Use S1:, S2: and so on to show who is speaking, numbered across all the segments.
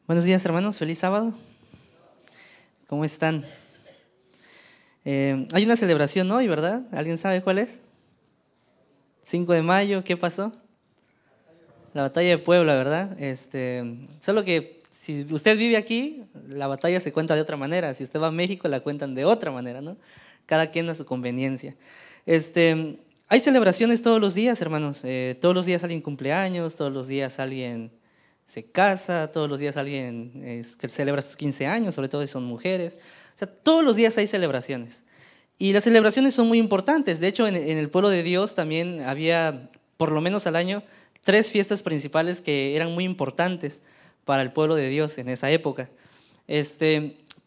S1: Buenos días, hermanos, feliz sábado. ¿Cómo están? Hay una celebración hoy, ¿verdad? ¿Alguien sabe cuál es? 5 de mayo, ¿qué pasó? La batalla de Puebla, ¿verdad? Solo que si usted vive aquí, la batalla se cuenta de otra manera. Si usted va a México, la cuentan de otra manera, ¿no? Cada quien a su conveniencia. Hay celebraciones todos los días, hermanos. Todos los días alguien cumpleaños, todos los días alguien se casa, todos los días alguien que celebra sus 15 años, sobre todo si son mujeres. O sea, todos los días hay celebraciones. Y las celebraciones son muy importantes. De hecho, en el pueblo de Dios también había, por lo menos al año, 3 fiestas principales que eran muy importantes para el pueblo de Dios en esa época.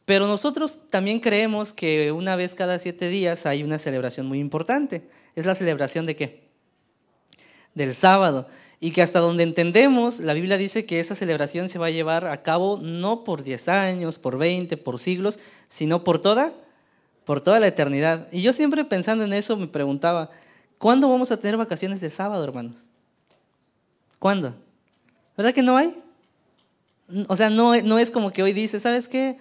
S1: Pero nosotros también creemos que una vez cada 7 días hay una celebración muy importante. ¿Es la celebración de qué? Del sábado. Y que hasta donde entendemos, la Biblia dice que esa celebración se va a llevar a cabo no por 10 años, por 20, por siglos, sino por toda la eternidad. Y yo siempre pensando en eso me preguntaba, ¿cuándo vamos a tener vacaciones de sábado, hermanos? ¿Cuándo? ¿Verdad que no hay? O sea, no es como que hoy dices, ¿sabes qué?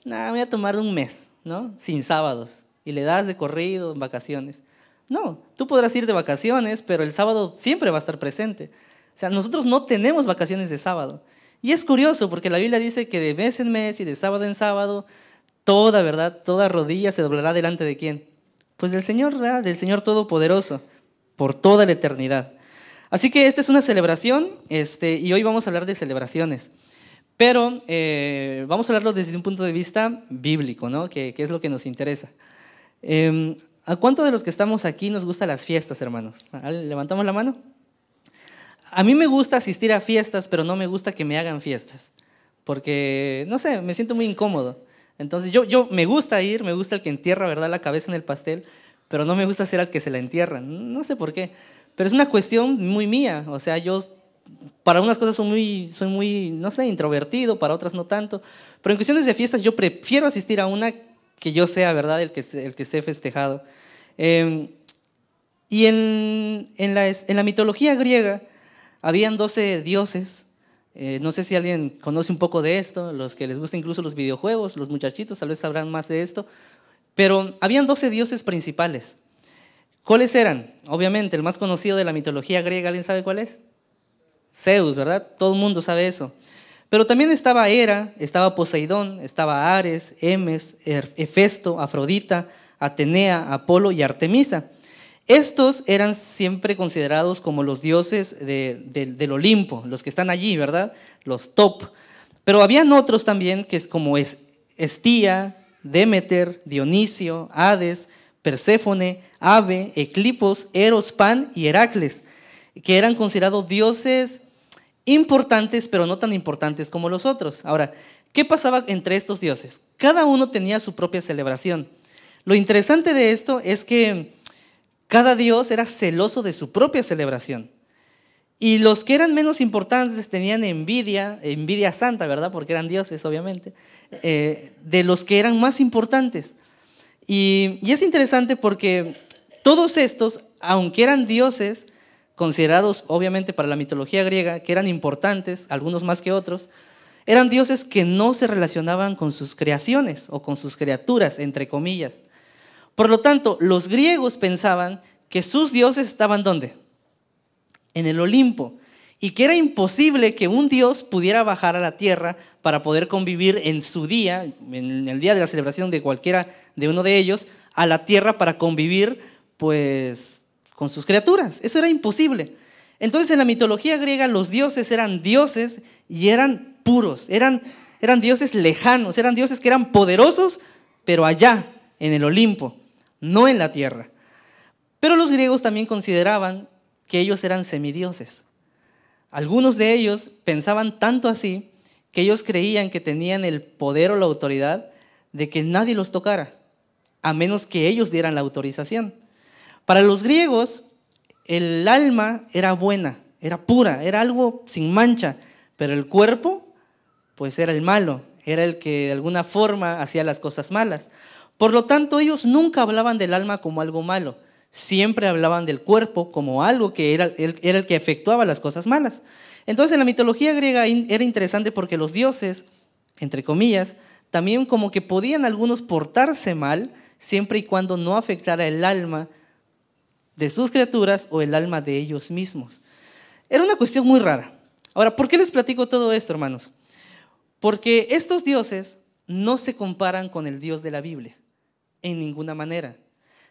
S1: Voy a tomar un mes, ¿no? Sin sábados. Y le das de corrido en vacaciones. No, tú podrás ir de vacaciones, pero el sábado siempre va a estar presente. O sea, nosotros no tenemos vacaciones de sábado. Y es curioso porque la Biblia dice que de mes en mes y de sábado en sábado, toda, ¿verdad? Toda rodilla se doblará delante de ¿quién? Pues del Señor, ¿verdad? Del Señor Todopoderoso, por toda la eternidad. Así que esta es una celebración, y hoy vamos a hablar de celebraciones. Pero vamos a hablarlo desde un punto de vista bíblico, ¿no? Que es lo que nos interesa. ¿A cuántos de los que estamos aquí nos gustan las fiestas, hermanos? ¿Levantamos la mano? A mí me gusta asistir a fiestas, pero no me gusta que me hagan fiestas. Porque, no sé, me siento muy incómodo. Entonces yo me gusta ir, me gusta el que entierra, ¿verdad?, la cabeza en el pastel, pero no me gusta ser al que se la entierra. No sé por qué. Pero es una cuestión muy mía. O sea, yo para unas cosas soy muy, no sé, introvertido, para otras no tanto. Pero en cuestiones de fiestas yo prefiero asistir a una que yo sea, ¿verdad?, el que esté festejado. Y en la mitología griega habían 12 dioses. No sé si alguien conoce un poco de esto, los que les gustan incluso los videojuegos, los muchachitos tal vez sabrán más de esto. Pero habían 12 dioses principales. ¿Cuáles eran? Obviamente, el más conocido de la mitología griega, ¿alguien sabe cuál es? Zeus, ¿verdad? Todo el mundo sabe eso. Pero también estaba Hera, estaba Poseidón, estaba Ares, Hermes, Hefesto, Afrodita, Atenea, Apolo y Artemisa. Estos eran siempre considerados como los dioses del Olimpo, los que están allí, ¿verdad? Los top. Pero habían otros también, que es como Hestía, Demeter, Dionisio, Hades, Perséfone, Ave, Eclipos, Eros, Pan y Heracles, que eran considerados dioses importantes, pero no tan importantes como los otros. Ahora, ¿qué pasaba entre estos dioses? Cada uno tenía su propia celebración. Lo interesante de esto es que cada dios era celoso de su propia celebración. Y los que eran menos importantes tenían envidia santa, ¿verdad? Porque eran dioses, obviamente, de los que eran más importantes. Y es interesante porque todos estos, aunque eran dioses, considerados obviamente para la mitología griega, que eran importantes, algunos más que otros, eran dioses que no se relacionaban con sus creaciones o con sus criaturas, entre comillas. Por lo tanto, los griegos pensaban que sus dioses estaban ¿dónde? En el Olimpo, y que era imposible que un dios pudiera bajar a la tierra para poder convivir en su día, en el día de la celebración de cualquiera de uno de ellos, a la tierra para convivir, pues, con sus criaturas. Eso era imposible. Entonces en la mitología griega los dioses eran dioses y eran puros, eran dioses lejanos, eran dioses que eran poderosos, pero allá, en el Olimpo, no en la tierra. Pero los griegos también consideraban que ellos eran semidioses. Algunos de ellos pensaban tanto así que ellos creían que tenían el poder o la autoridad de que nadie los tocara, a menos que ellos dieran la autorización. Para los griegos, el alma era buena, era pura, era algo sin mancha, pero el cuerpo, pues era el malo, era el que de alguna forma hacía las cosas malas. Por lo tanto, ellos nunca hablaban del alma como algo malo, Siempre hablaban del cuerpo como algo que era el que efectuaba las cosas malas. Entonces en la mitología griega era interesante porque los dioses, entre comillas, también como que podían algunos portarse mal siempre y cuando no afectara el alma de sus criaturas o el alma de ellos mismos. Era una cuestión muy rara. Ahora, ¿por qué les platico todo esto, hermanos? Porque estos dioses no se comparan con el Dios de la Biblia en ninguna manera.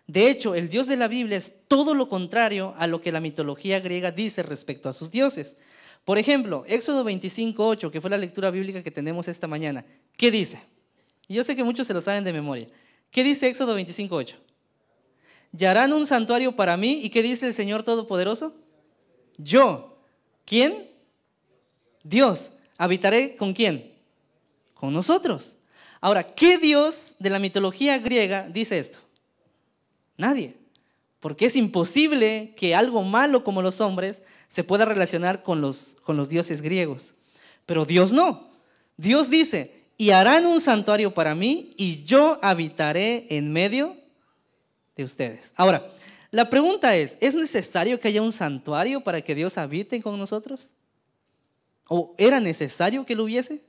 S1: De hecho, el Dios de la Biblia es todo lo contrario a lo que la mitología griega dice respecto a sus dioses. Por ejemplo, Éxodo 25:8, que fue la lectura bíblica que tenemos esta mañana, ¿qué dice? Yo sé que muchos se lo saben de memoria. ¿Qué dice Éxodo 25:8? Y harán un santuario para mí. ¿Y qué dice el Señor Todopoderoso? Yo. ¿Quién? Dios. ¿Habitaré con quién? Con nosotros. Ahora, ¿qué Dios de la mitología griega dice esto? Nadie. Porque es imposible que algo malo como los hombres se pueda relacionar con los dioses griegos. Pero Dios no. Dios dice, y harán un santuario para mí y yo habitaré en medio de ustedes. Ahora, la pregunta es necesario que haya un santuario para que Dios habite con nosotros? ¿O era necesario que lo hubiese?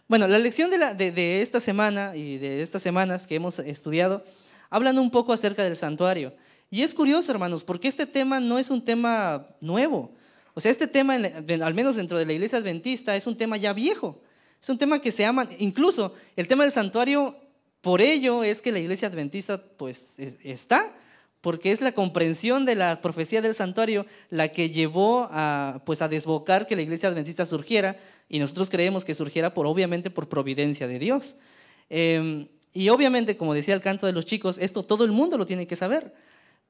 S1: Bueno, la lección de esta semana y de estas semanas que hemos estudiado hablan un poco acerca del santuario. Y es curioso, hermanos, porque este tema no es un tema nuevo. O sea, este tema, al menos dentro de la iglesia adventista, es un tema ya viejo. Es un tema que se ama, incluso el tema del santuario, por ello es que la iglesia adventista pues está, porque es la comprensión de la profecía del santuario la que llevó a desbocar que la iglesia adventista surgiera, y nosotros creemos que surgiera obviamente por providencia de Dios. Y obviamente, como decía el canto de los chicos, esto todo el mundo lo tiene que saber,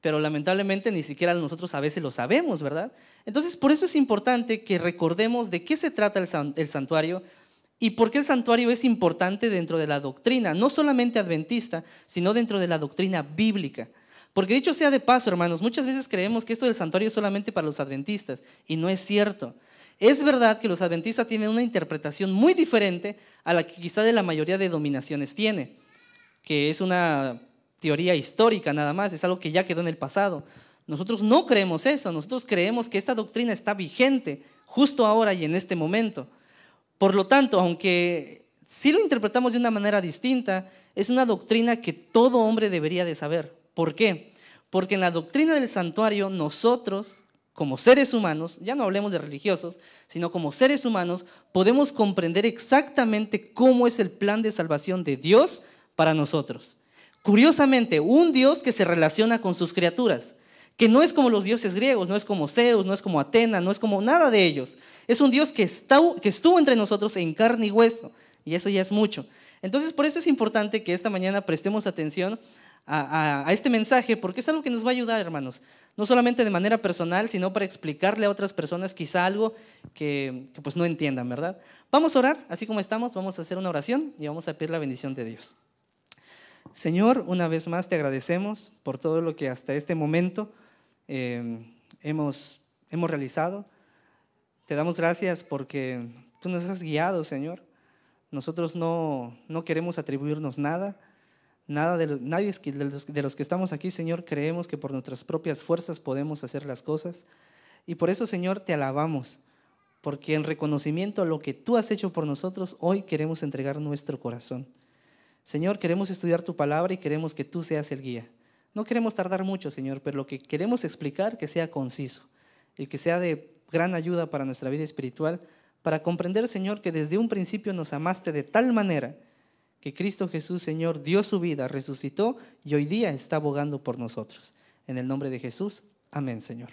S1: pero lamentablemente ni siquiera nosotros a veces lo sabemos, ¿verdad? Entonces, por eso es importante que recordemos de qué se trata el santuario y por qué el santuario es importante dentro de la doctrina, no solamente adventista, sino dentro de la doctrina bíblica. Porque dicho sea de paso, hermanos, muchas veces creemos que esto del santuario es solamente para los adventistas, y no es cierto. Es verdad que los adventistas tienen una interpretación muy diferente a la que quizá de la mayoría de denominaciones tiene, que es una teoría histórica nada más, es algo que ya quedó en el pasado. Nosotros no creemos eso, nosotros creemos que esta doctrina está vigente justo ahora y en este momento. Por lo tanto, aunque sí lo interpretamos de una manera distinta, es una doctrina que todo hombre debería de saber. ¿Por qué? Porque en la doctrina del santuario nosotros, como seres humanos, ya no hablemos de religiosos, sino como seres humanos, podemos comprender exactamente cómo es el plan de salvación de Dios para nosotros. Curiosamente, un Dios que se relaciona con sus criaturas, que no es como los dioses griegos, no es como Zeus, no es como Atena, no es como nada de ellos. Es un Dios que estuvo entre nosotros en carne y hueso, y eso ya es mucho. Entonces, por eso es importante que esta mañana prestemos atención a este mensaje, porque es algo que nos va a ayudar, hermanos, no solamente de manera personal, sino para explicarle a otras personas quizá algo que pues no entiendan, ¿verdad? Vamos a orar, así como estamos, vamos a hacer una oración y vamos a pedir la bendición de Dios. Señor, una vez más te agradecemos por todo lo que hasta este momento hemos realizado. Te damos gracias porque tú nos has guiado, Señor. Nosotros no queremos atribuirnos nada nadie de los que estamos aquí, Señor, creemos que por nuestras propias fuerzas podemos hacer las cosas. Y por eso, Señor, te alabamos, porque en reconocimiento a lo que tú has hecho por nosotros, hoy queremos entregar nuestro corazón. Señor, queremos estudiar tu palabra y queremos que tú seas el guía. No queremos tardar mucho, Señor, pero lo que queremos explicar que sea conciso y que sea de gran ayuda para nuestra vida espiritual, para comprender, Señor, que desde un principio nos amaste de tal manera que Cristo Jesús, Señor, dio su vida, resucitó y hoy día está abogando por nosotros. En el nombre de Jesús, amén, Señor.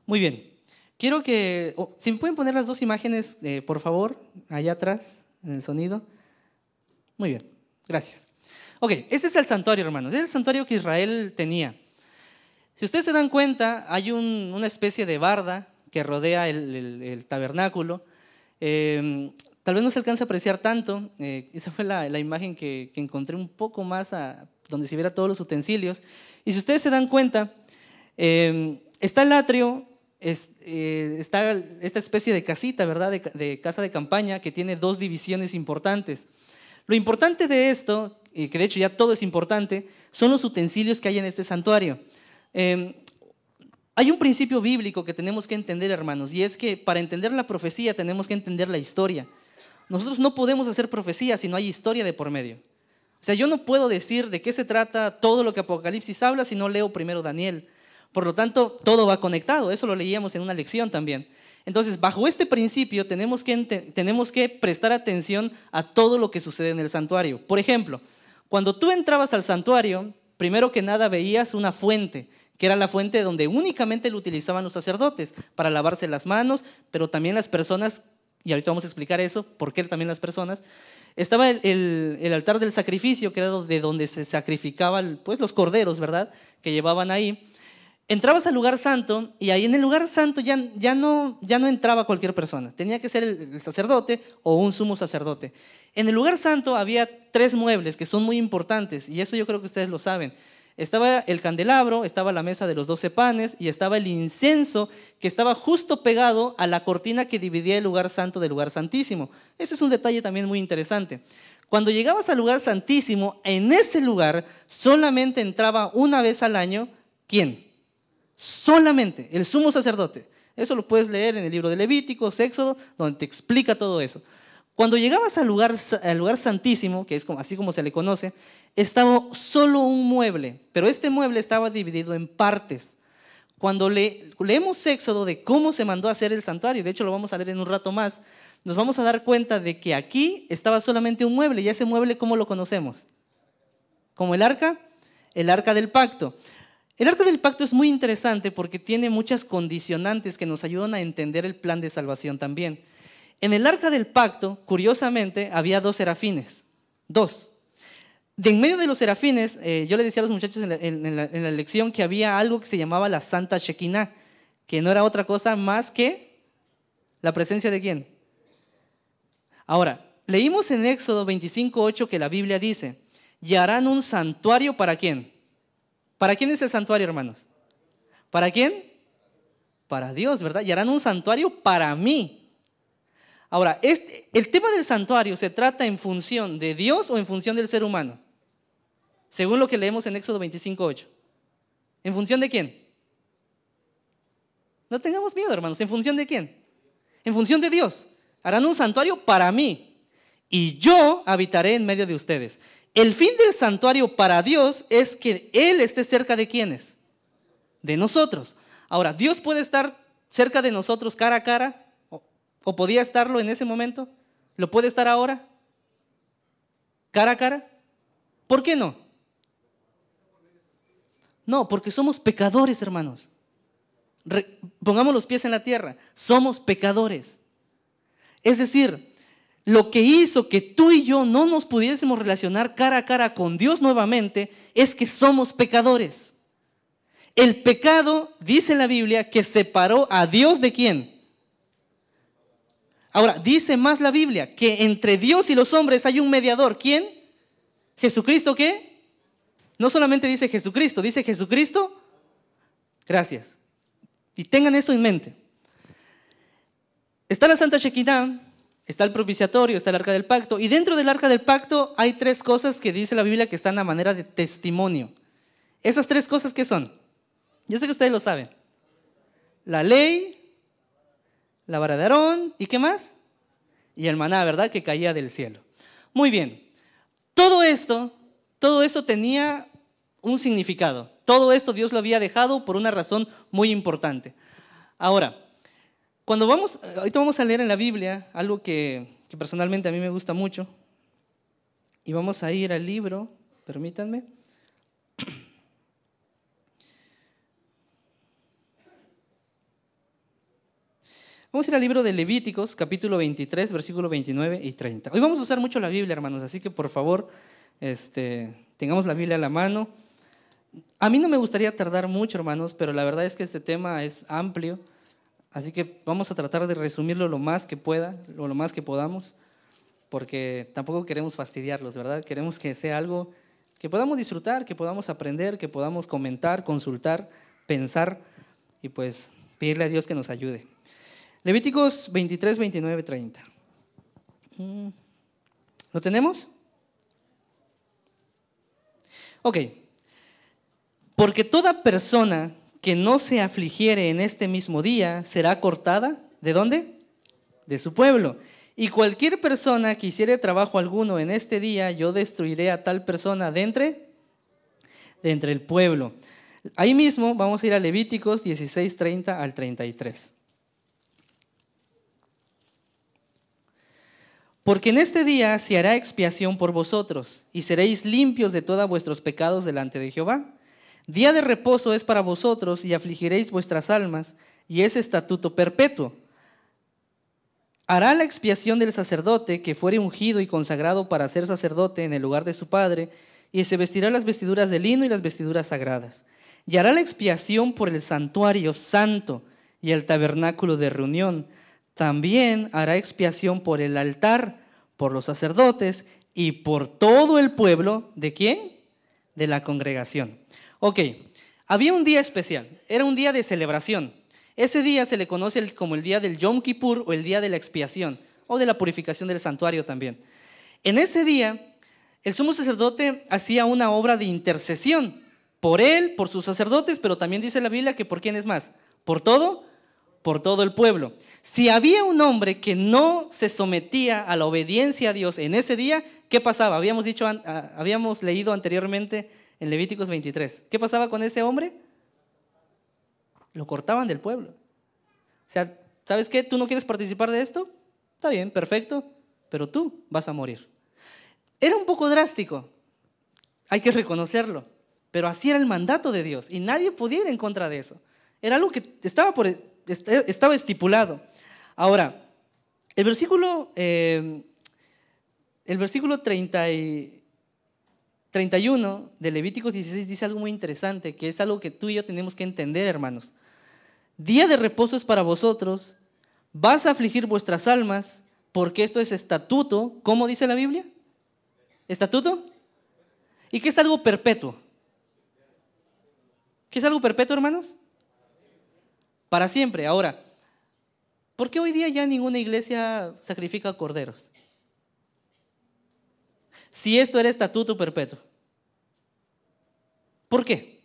S1: Muy bien, quiero que, si me pueden poner las dos imágenes, por favor, allá atrás, en el sonido. Muy bien, gracias. Ok, ese es el santuario, hermanos, es el santuario que Israel tenía. Si ustedes se dan cuenta, hay una especie de barda que rodea el tabernáculo. Tal vez no se alcanza a apreciar tanto, esa fue la imagen que encontré un poco más donde se viera todos los utensilios. Y si ustedes se dan cuenta, está el atrio, está esta especie de casita, ¿verdad? De casa de campaña que tiene dos divisiones importantes. Lo importante de esto que de hecho ya todo es importante, son los utensilios que hay en este santuario. Hay un principio bíblico que tenemos que entender, hermanos, y es que para entender la profecía tenemos que entender la historia. Nosotros no podemos hacer profecía si no hay historia de por medio. O sea, yo no puedo decir de qué se trata todo lo que Apocalipsis habla si no leo primero Daniel. Por lo tanto, todo va conectado, eso lo leíamos en una lección también. Entonces, bajo este principio tenemos que prestar atención a todo lo que sucede en el santuario. Por ejemplo, cuando tú entrabas al santuario, primero que nada veías una fuente, que era la fuente donde únicamente lo utilizaban los sacerdotes para lavarse las manos, pero también las personas, y ahorita vamos a explicar eso, por qué también las personas. Estaba el altar del sacrificio, que era de donde se sacrificaban pues, los corderos, ¿verdad?, que llevaban ahí. Entrabas al lugar santo y ahí en el lugar santo ya no entraba cualquier persona. Tenía que ser el sacerdote o un sumo sacerdote. En el lugar santo había 3 muebles que son muy importantes y eso yo creo que ustedes lo saben. Estaba el candelabro, estaba la mesa de los 12 panes y estaba el incienso que estaba justo pegado a la cortina que dividía el lugar santo del lugar santísimo. Ese es un detalle también muy interesante. Cuando llegabas al lugar santísimo, en ese lugar solamente entraba una vez al año, ¿quién? Solamente el sumo sacerdote. Eso lo puedes leer en el libro de Levíticos, Éxodo, donde te explica todo eso. Cuando llegabas al lugar santísimo, que es así como se le conoce, estaba solo un mueble, pero este mueble estaba dividido en partes. Cuando leemos Éxodo de cómo se mandó a hacer el santuario, de hecho lo vamos a leer en un rato más, nos vamos a dar cuenta de que aquí estaba solamente un mueble, y ese mueble, ¿cómo lo conocemos? ¿Como el arca? El arca del pacto. El arca del pacto es muy interesante porque tiene muchas condicionantes que nos ayudan a entender el plan de salvación también. En el arca del pacto, curiosamente, había 2 serafines. 2. De en medio de los serafines, yo le decía a los muchachos en la lección que había algo que se llamaba la Santa Shekinah, que no era otra cosa más que la presencia de ¿quién? Ahora, leímos en Éxodo 25:8 que la Biblia dice, y harán un santuario ¿para quién? ¿Para quién es el santuario, hermanos? ¿Para quién? Para Dios, ¿verdad? Y harán un santuario para mí. Ahora, el tema del santuario se trata en función de Dios o en función del ser humano, según lo que leemos en Éxodo 25:8. ¿En función de quién? No tengamos miedo, hermanos. ¿En función de quién? En función de Dios. Harán un santuario para mí y yo habitaré en medio de ustedes. El fin del santuario para Dios es que Él esté cerca de ¿quiénes? De nosotros. Ahora, ¿Dios puede estar cerca de nosotros cara a cara? ¿O podía estarlo en ese momento? ¿Lo puede estar ahora? ¿Cara a cara? ¿Por qué no? No, porque somos pecadores, hermanos. Pongamos los pies en la tierra. Somos pecadores. Es decir, lo que hizo que tú y yo no nos pudiésemos relacionar cara a cara con Dios nuevamente es que somos pecadores. El pecado, dice la Biblia, que separó a Dios ¿de quién? Ahora, dice más la Biblia que entre Dios y los hombres hay un mediador. ¿Quién? ¿Jesucristo qué? No solamente dice Jesucristo, dice Jesucristo. Gracias. Y tengan eso en mente. Está la Santa Shekinah, está el propiciatorio, está el arca del pacto. Y dentro del arca del pacto hay 3 cosas que dice la Biblia que están a manera de testimonio. ¿Esas 3 cosas qué son? Yo sé que ustedes lo saben. La ley, la vara de Aarón, ¿y qué más? Y el maná, ¿verdad? Que caía del cielo. Muy bien. Todo esto tenía un significado. Todo esto Dios lo había dejado por una razón muy importante. Ahora, ahorita vamos a leer en la Biblia algo que personalmente a mí me gusta mucho. Y vamos a ir al libro, permítanme. Vamos a ir al libro de Levíticos, capítulo 23, versículo 29 y 30. Hoy vamos a usar mucho la Biblia, hermanos, así que por favor, tengamos la Biblia a la mano. A mí no me gustaría tardar mucho, hermanos, pero la verdad es que este tema es amplio, así que vamos a tratar de resumirlo lo más que pueda, o lo más que podamos, porque tampoco queremos fastidiarlos, ¿verdad? Queremos que sea algo que podamos disfrutar, que podamos aprender, que podamos comentar, consultar, pensar y pues pedirle a Dios que nos ayude. Levíticos 23, 29, 30. ¿Lo tenemos? Ok, porque toda persona que no se afligiere en este mismo día será cortada, ¿de dónde? De su pueblo. Y cualquier persona que hiciere trabajo alguno en este día, yo destruiré a tal persona de entre el pueblo. Ahí mismo vamos a ir a Levíticos 16, 30 al 33. Porque en este día se hará expiación por vosotros, y seréis limpios de todos vuestros pecados delante de Jehová. Día de reposo es para vosotros, y afligiréis vuestras almas, y es estatuto perpetuo. Hará la expiación del sacerdote que fuere ungido y consagrado para ser sacerdote en el lugar de su padre, y se vestirá las vestiduras de lino y las vestiduras sagradas. Y hará la expiación por el santuario santo y el tabernáculo de reunión. También hará expiación por el altar, por los sacerdotes y por todo el pueblo. ¿De quién? De la congregación. Ok, había un día especial, era un día de celebración. Ese día se le conoce como el día del Yom Kippur o el día de la expiación o de la purificación del santuario también. En ese día, el sumo sacerdote hacía una obra de intercesión por él, por sus sacerdotes, pero también dice la Biblia que ¿por quién es más? Por todo el pueblo. Si había un hombre que no se sometía a la obediencia a Dios en ese día, ¿qué pasaba? Habíamos leído anteriormente en Levíticos 23. ¿Qué pasaba con ese hombre? Lo cortaban del pueblo. O sea, ¿sabes qué? ¿Tú no quieres participar de esto? Está bien, perfecto, pero tú vas a morir. Era un poco drástico, hay que reconocerlo, pero así era el mandato de Dios y nadie podía ir en contra de eso. Era algo que estaba estipulado. Ahora, el versículo 31 de Levíticos 16 dice algo muy interesante, que es algo que tú y yo tenemos que entender, hermanos. Día de reposo es para vosotros, vas a afligir vuestras almas, porque esto es estatuto. ¿Cómo dice la Biblia? ¿Estatuto? ¿Y qué es algo perpetuo? ¿Qué es algo perpetuo, hermanos? Para siempre. Ahora, ¿por qué hoy día ya ninguna iglesia sacrifica corderos? Si esto era estatuto perpetuo. ¿Por qué?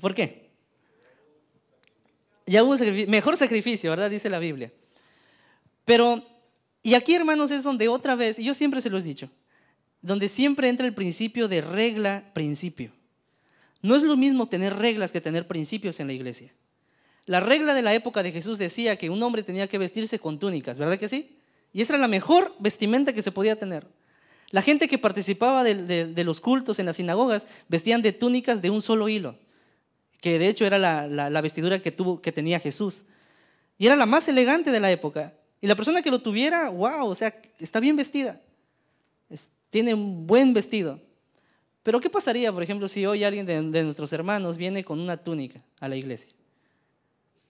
S1: ¿Por qué? Ya hubo un sacrificio, mejor sacrificio, ¿verdad? Dice la Biblia. Pero, y aquí, hermanos, es donde otra vez, y yo siempre se lo he dicho, donde siempre entra el principio de regla-principio. No es lo mismo tener reglas que tener principios en la iglesia. La regla de la época de Jesús decía que un hombre tenía que vestirse con túnicas, ¿verdad que sí? Y esa era la mejor vestimenta que se podía tener. La gente que participaba de los cultos en las sinagogas vestían de túnicas de un solo hilo, que de hecho era la vestidura que tenía Jesús. Y era la más elegante de la época. Y la persona que lo tuviera, wow, o sea, está bien vestida. Tiene un buen vestido. Pero ¿qué pasaría, por ejemplo, si hoy alguien de nuestros hermanos viene con una túnica a la iglesia?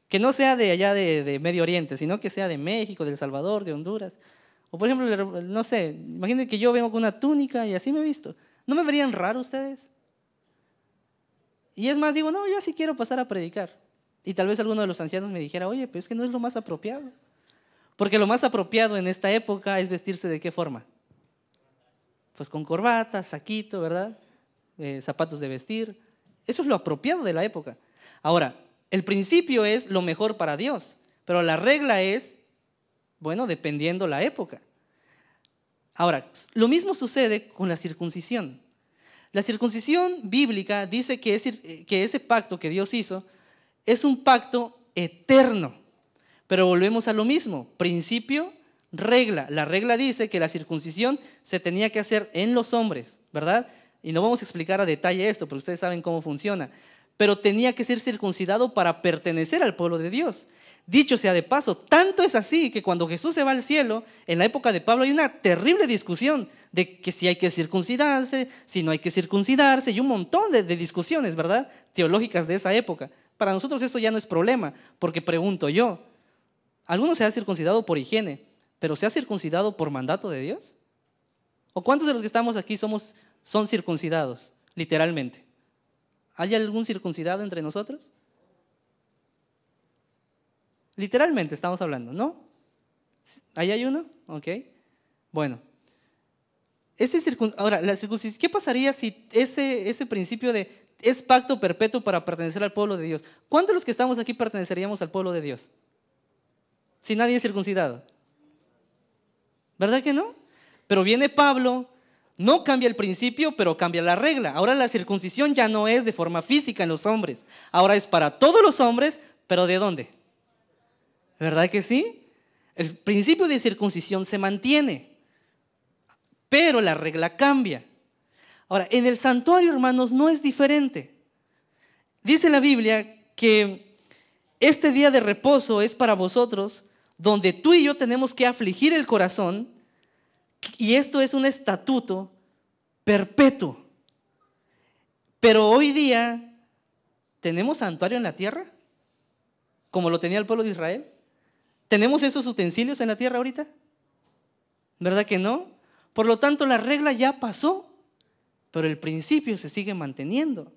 S1: Que no sea de allá de Medio Oriente, sino que sea de México, de El Salvador, de Honduras. O por ejemplo, no sé, imagínense que yo vengo con una túnica y así me he visto. ¿No me verían raro ustedes? Y es más, digo, no, yo sí quiero pasar a predicar. Y tal vez alguno de los ancianos me dijera, oye, pero es que no es lo más apropiado. Porque lo más apropiado en esta época es vestirse ¿de qué forma? Pues con corbata, saquito, ¿verdad? Zapatos de vestir. Eso es lo apropiado de la época. Ahora, el principio es lo mejor para Dios, pero la regla es, bueno, dependiendo la época. Ahora, lo mismo sucede con la circuncisión. La circuncisión bíblica dice que ese pacto que Dios hizo es un pacto eterno. Pero volvemos a lo mismo, principio, regla. La regla dice que la circuncisión se tenía que hacer en los hombres, ¿verdad? Y no vamos a explicar a detalle esto, porque ustedes saben cómo funciona. Pero tenía que ser circuncidado para pertenecer al pueblo de Dios. Dicho sea de paso, tanto es así que cuando Jesús se va al cielo, en la época de Pablo hay una terrible discusión de que si hay que circuncidarse, si no hay que circuncidarse, y un montón de discusiones, ¿verdad? Teológicas de esa época. Para nosotros eso ya no es problema, porque pregunto yo, ¿alguno se ha circuncidado por higiene, pero se ha circuncidado por mandato de Dios? ¿O cuántos de los que estamos aquí son circuncidados, literalmente? ¿Hay algún circuncidado entre nosotros? Literalmente estamos hablando, ¿no? ¿Ahí hay uno? Ok. Bueno. Ahora, la circuncisión, ¿qué pasaría si ese principio de es pacto perpetuo para pertenecer al pueblo de Dios? ¿Cuántos de los que estamos aquí perteneceríamos al pueblo de Dios? Si nadie es circuncidado. ¿Verdad que no? Pero viene Pablo, no cambia el principio, pero cambia la regla. Ahora la circuncisión ya no es de forma física en los hombres. Ahora es para todos los hombres, pero ¿de dónde? ¿Verdad que sí? El principio de circuncisión se mantiene, pero la regla cambia. Ahora, en el santuario, hermanos, no es diferente. Dice la Biblia que este día de reposo es para vosotros, donde tú y yo tenemos que afligir el corazón, y esto es un estatuto perpetuo. Pero hoy día, ¿tenemos santuario en la tierra? Como lo tenía el pueblo de Israel. ¿Tenemos esos utensilios en la tierra ahorita? ¿Verdad que no? Por lo tanto, la regla ya pasó, pero el principio se sigue manteniendo,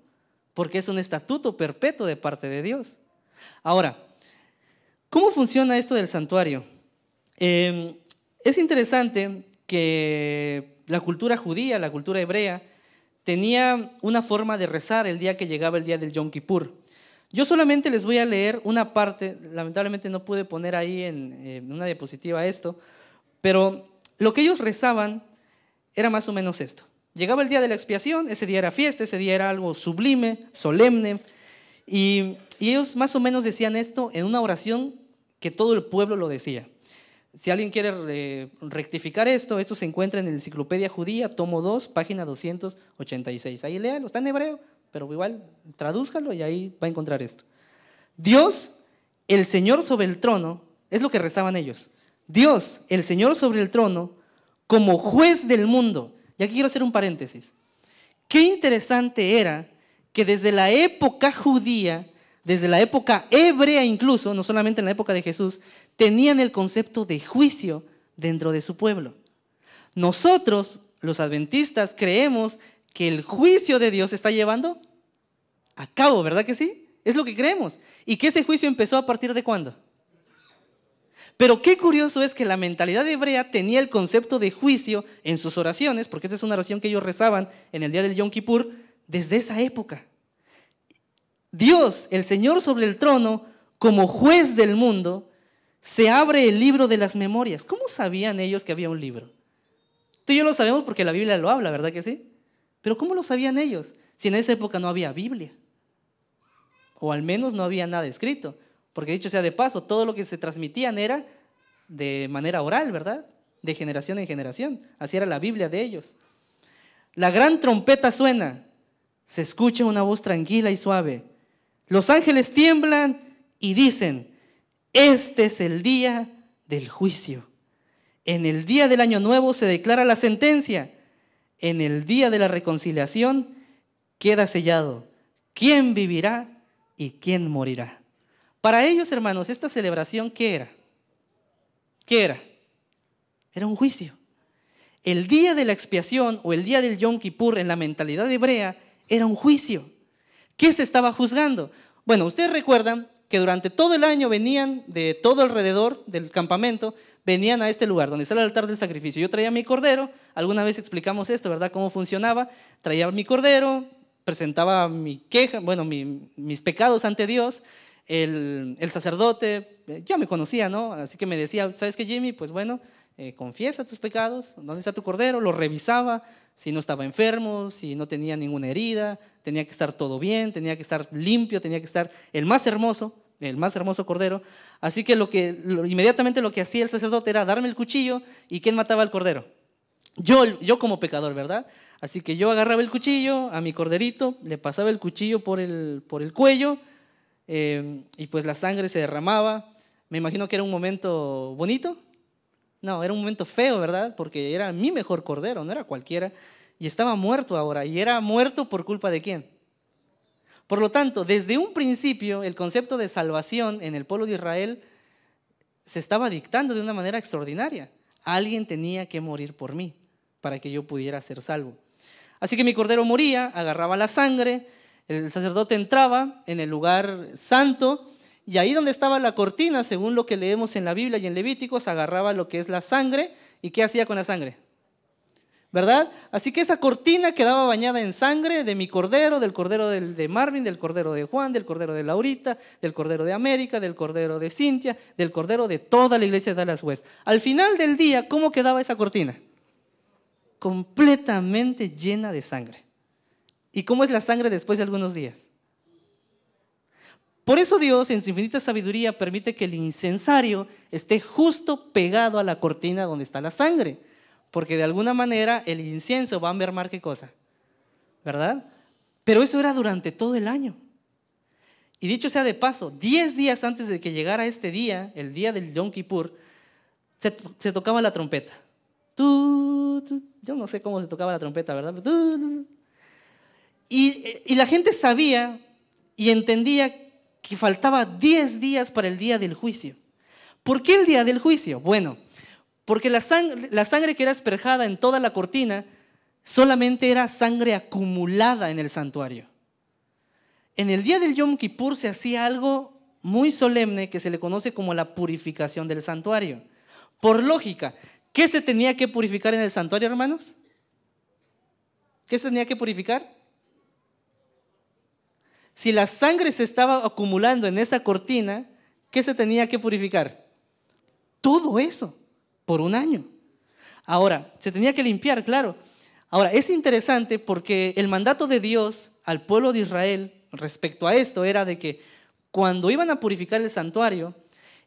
S1: porque es un estatuto perpetuo de parte de Dios. Ahora, ¿cómo funciona esto del santuario? Es interesante que la cultura judía, la cultura hebrea, tenía una forma de rezar el día que llegaba el día del Yom Kippur. Yo solamente les voy a leer una parte, lamentablemente no pude poner ahí en una diapositiva esto, pero lo que ellos rezaban era más o menos esto. Llegaba el día de la expiación, ese día era fiesta, ese día era algo sublime, solemne, y ellos más o menos decían esto en una oración que todo el pueblo lo decía. Si alguien quiere rectificar esto se encuentra en la Enciclopedia Judía, tomo 2, página 286. Ahí léalo, está en hebreo, pero igual tradúzcalo y ahí va a encontrar esto. Dios, el Señor sobre el trono, es lo que rezaban ellos. Dios, el Señor sobre el trono, como juez del mundo. Y aquí quiero hacer un paréntesis. Qué interesante era que desde la época judía, desde la época hebrea incluso, no solamente en la época de Jesús, tenían el concepto de juicio dentro de su pueblo. Nosotros, los adventistas, creemos que el juicio de Dios se está llevando a cabo, ¿verdad que sí? Es lo que creemos. ¿Y que ese juicio empezó a partir de cuándo? Pero qué curioso es que la mentalidad hebrea tenía el concepto de juicio en sus oraciones, porque esta es una oración que ellos rezaban en el día del Yom Kippur, desde esa época. Dios, el Señor sobre el trono, como juez del mundo, se abre el libro de las memorias. ¿Cómo sabían ellos que había un libro? Tú y yo lo sabemos porque la Biblia lo habla, ¿verdad que sí? Pero ¿cómo lo sabían ellos? Si en esa época no había Biblia, o al menos no había nada escrito. Porque dicho sea de paso, todo lo que se transmitían era de manera oral, ¿verdad? De generación en generación. Así era la Biblia de ellos. La gran trompeta suena, se escucha una voz tranquila y suave. Los ángeles tiemblan y dicen, este es el día del juicio. En el día del año nuevo se declara la sentencia. En el día de la reconciliación queda sellado quién vivirá y quién morirá. Para ellos, hermanos, esta celebración, ¿qué era? ¿Qué era? Era un juicio. El día de la expiación o el día del Yom Kippur en la mentalidad hebrea era un juicio. ¿Qué se estaba juzgando? Bueno, ustedes recuerdan que durante todo el año venían de todo alrededor del campamento, venían a este lugar donde está el altar del sacrificio. Yo traía mi cordero, alguna vez explicamos esto, ¿verdad? Cómo funcionaba. Traía mi cordero, presentaba mi queja, bueno, mis pecados ante Dios. El sacerdote ya me conocía, ¿no? Así que me decía, ¿sabes qué, Jimmy? Pues bueno, confiesa tus pecados, ¿dónde está tu cordero? Lo revisaba, si no estaba enfermo, si no tenía ninguna herida, tenía que estar todo bien, tenía que estar limpio, tenía que estar el más hermoso cordero. Así que inmediatamente lo que hacía el sacerdote era darme el cuchillo. ¿Y quién mataba al cordero? Yo como pecador, ¿verdad? Así que yo agarraba el cuchillo a mi corderito, le pasaba el cuchillo por el cuello, y pues la sangre se derramaba. Me imagino que era un momento bonito. No, era un momento feo, ¿verdad? Porque era mi mejor cordero, no era cualquiera. Y estaba muerto ahora. ¿Y era muerto por culpa de quién? Por lo tanto, desde un principio, el concepto de salvación en el pueblo de Israel se estaba dictando de una manera extraordinaria. Alguien tenía que morir por mí para que yo pudiera ser salvo. Así que mi cordero moría, agarraba la sangre, el sacerdote entraba en el lugar santo y ahí donde estaba la cortina, según lo que leemos en la Biblia y en Levíticos, agarraba lo que es la sangre. ¿Y qué hacía con la sangre? ¿Verdad? Así que esa cortina quedaba bañada en sangre de mi cordero, del cordero de Marvin, del cordero de Juan, del cordero de Laurita, del cordero de América, del cordero de Cintia, del cordero de toda la iglesia de Dallas West. Al final del día, ¿cómo quedaba esa cortina? Completamente llena de sangre. ¿Y cómo es la sangre después de algunos días? Por eso Dios, en su infinita sabiduría, permite que el incensario esté justo pegado a la cortina donde está la sangre. Porque de alguna manera el incienso va a mermar ¿qué cosa? ¿Verdad? Pero eso era durante todo el año. Y dicho sea de paso, 10 días antes de que llegara este día, el día del Yom Kippur, se tocaba la trompeta. Yo no sé cómo se tocaba la trompeta, ¿verdad? Y la gente sabía y entendía que faltaba 10 días para el día del juicio. ¿Por qué el día del juicio? Bueno, porque la sangre que era asperjada en toda la cortina solamente era sangre acumulada en el santuario. En el día del Yom Kippur se hacía algo muy solemne que se le conoce como la purificación del santuario. Por lógica, ¿qué se tenía que purificar en el santuario, hermanos? ¿Qué se tenía que purificar? Si la sangre se estaba acumulando en esa cortina, ¿qué se tenía que purificar? Todo eso. Por un año. Ahora, se tenía que limpiar, claro. Ahora, es interesante porque el mandato de Dios al pueblo de Israel respecto a esto era de que cuando iban a purificar el santuario,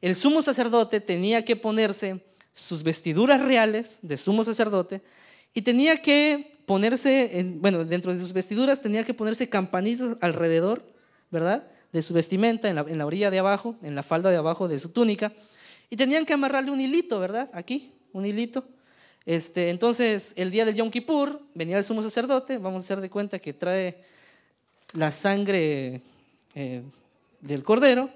S1: el sumo sacerdote tenía que ponerse sus vestiduras reales de sumo sacerdote y tenía que ponerse, dentro de sus vestiduras tenía que ponerse campanillas alrededor, ¿verdad? De su vestimenta, en la orilla de abajo, en la falda de abajo de su túnica. Y tenían que amarrarle un hilito, ¿verdad? Aquí, un hilito. Entonces, el día del Yom Kippur, venía el sumo sacerdote, vamos a hacer de cuenta que trae la sangre del cordero.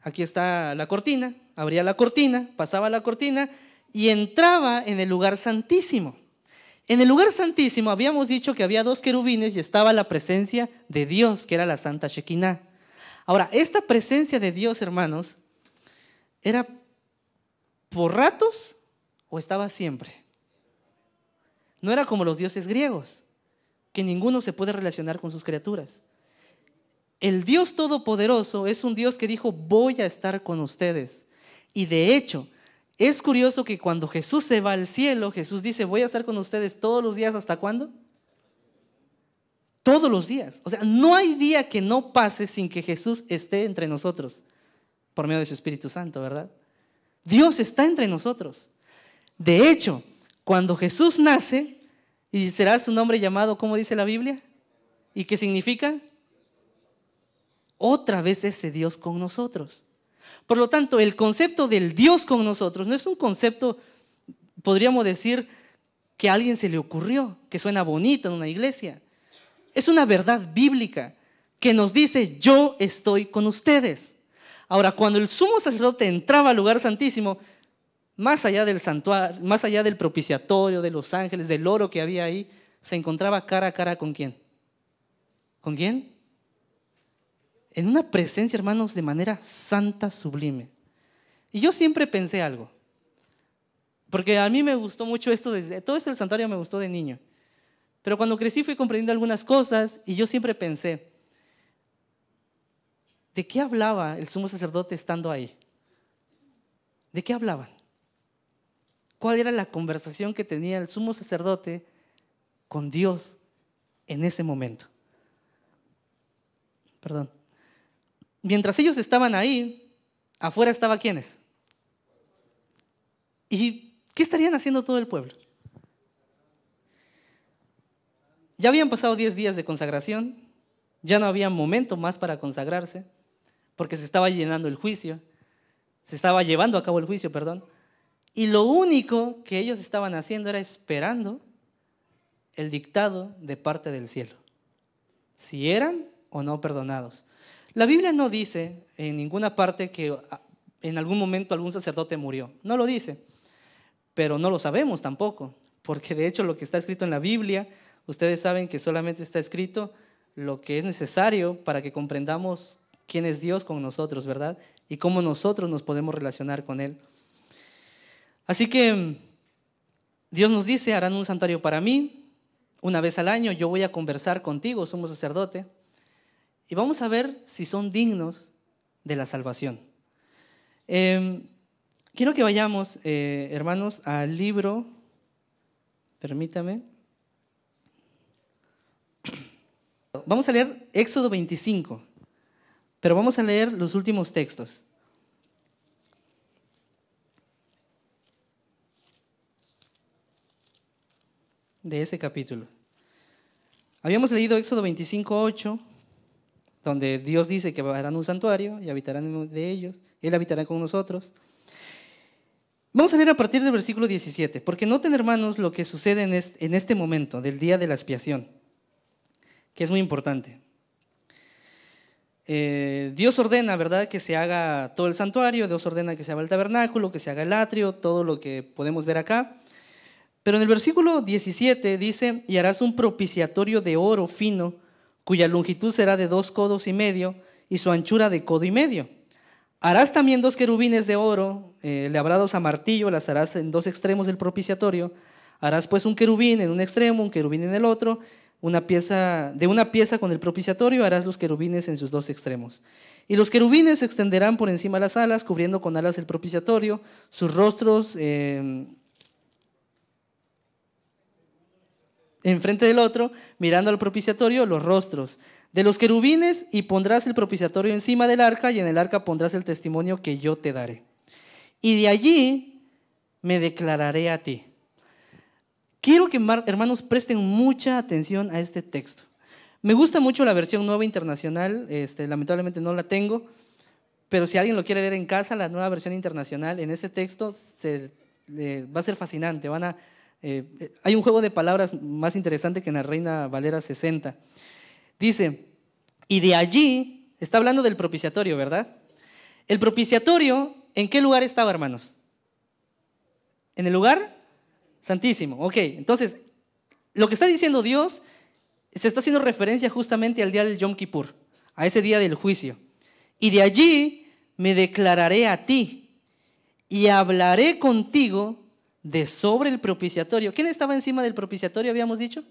S1: Aquí está la cortina, abría la cortina, pasaba la cortina y entraba en el lugar santísimo. En el lugar santísimo habíamos dicho que había 2 querubines y estaba la presencia de Dios, que era la Santa Shekinah. Ahora, esta presencia de Dios, hermanos, ¿era por ratos o estaba siempre? No era como los dioses griegos, que ninguno se puede relacionar con sus criaturas. El Dios Todopoderoso es un Dios que dijo, voy a estar con ustedes. Y de hecho, es curioso que cuando Jesús se va al cielo, Jesús dice, voy a estar con ustedes todos los días, ¿hasta cuándo? Todos los días. O sea, no hay día que no pase sin que Jesús esté entre nosotros. Por medio de su Espíritu Santo, ¿verdad? Dios está entre nosotros. De hecho, cuando Jesús nace, y será su nombre llamado, ¿cómo dice la Biblia? ¿Y qué significa? Otra vez ese Dios con nosotros. Por lo tanto, el concepto del Dios con nosotros no es un concepto, podríamos decir, que a alguien se le ocurrió, que suena bonito en una iglesia. Es una verdad bíblica que nos dice, yo estoy con ustedes. Ahora, cuando el sumo sacerdote entraba al lugar santísimo, más allá del santuario, más allá del propiciatorio, de los ángeles, del oro que había ahí, se encontraba cara a cara ¿con quién? ¿Con quién? En una presencia, hermanos, de manera santa, sublime. Y yo siempre pensé algo, porque a mí me gustó mucho esto, todo esto del santuario me gustó de niño. Pero cuando crecí fui comprendiendo algunas cosas y yo siempre pensé, ¿de qué hablaba el sumo sacerdote estando ahí? ¿De qué hablaban? ¿Cuál era la conversación que tenía el sumo sacerdote con Dios en ese momento? Perdón. Mientras ellos estaban ahí, afuera estaba ¿quiénes? ¿Y qué estarían haciendo todo el pueblo? Ya habían pasado 10 días de consagración, ya no había momento más para consagrarse, porque se estaba llenando el juicio, se estaba llevando a cabo el juicio, perdón. Y lo único que ellos estaban haciendo era esperando el dictado de parte del cielo, si eran o no perdonados. La Biblia no dice en ninguna parte que en algún momento algún sacerdote murió, no lo dice, pero no lo sabemos tampoco, porque de hecho lo que está escrito en la Biblia, ustedes saben que solamente está escrito lo que es necesario para que comprendamos quién es Dios con nosotros, ¿verdad? Y cómo nosotros nos podemos relacionar con Él. Así que Dios nos dice, harán un santuario para mí, una vez al año yo voy a conversar contigo, sumo sacerdote, y vamos a ver si son dignos de la salvación. Quiero que vayamos, hermanos, al libro, permítame. Vamos a leer Éxodo 25, pero vamos a leer los últimos textos. De ese capítulo. Habíamos leído Éxodo 25:8, donde Dios dice que harán un santuario y habitarán de ellos, Él habitará con nosotros. Vamos a leer a partir del versículo 17, porque noten, hermanos, lo que sucede en este momento del día de la expiación, que es muy importante. Dios ordena, ¿verdad?, que se haga todo el santuario, Dios ordena que se haga el tabernáculo, que se haga el atrio, todo lo que podemos ver acá. Pero en el versículo 17 dice, y harás un propiciatorio de oro fino, cuya longitud será de 2,5 codos y su anchura de 1,5 codos. Harás también 2 querubines de oro, labrados a martillo, las harás en 2 extremos del propiciatorio. Harás pues un querubín en un extremo, un querubín en el otro, una pieza con el propiciatorio, harás los querubines en sus 2 extremos. Y los querubines se extenderán por encima de las alas, cubriendo con alas el propiciatorio, sus rostros enfrente del otro, mirando al propiciatorio, los rostros de los querubines, y pondrás el propiciatorio encima del arca, y en el arca pondrás el testimonio que yo te daré. Y de allí me declararé a ti. Quiero que, hermanos, presten mucha atención a este texto. Me gusta mucho la versión Nueva Internacional, lamentablemente no la tengo, pero si alguien lo quiere leer en casa, la Nueva Versión Internacional, en este texto va a ser fascinante. Hay un juego de palabras más interesante que en la Reina Valera 60. Dice, y de allí, está hablando del propiciatorio, ¿verdad? El propiciatorio, ¿en qué lugar estaba, hermanos? En el lugar santísimo. Ok, entonces, lo que está diciendo Dios, se está haciendo referencia justamente al día del Yom Kippur, a ese día del juicio. Y de allí me declararé a ti y hablaré contigo de sobre el propiciatorio. ¿Quién estaba encima del propiciatorio, habíamos dicho?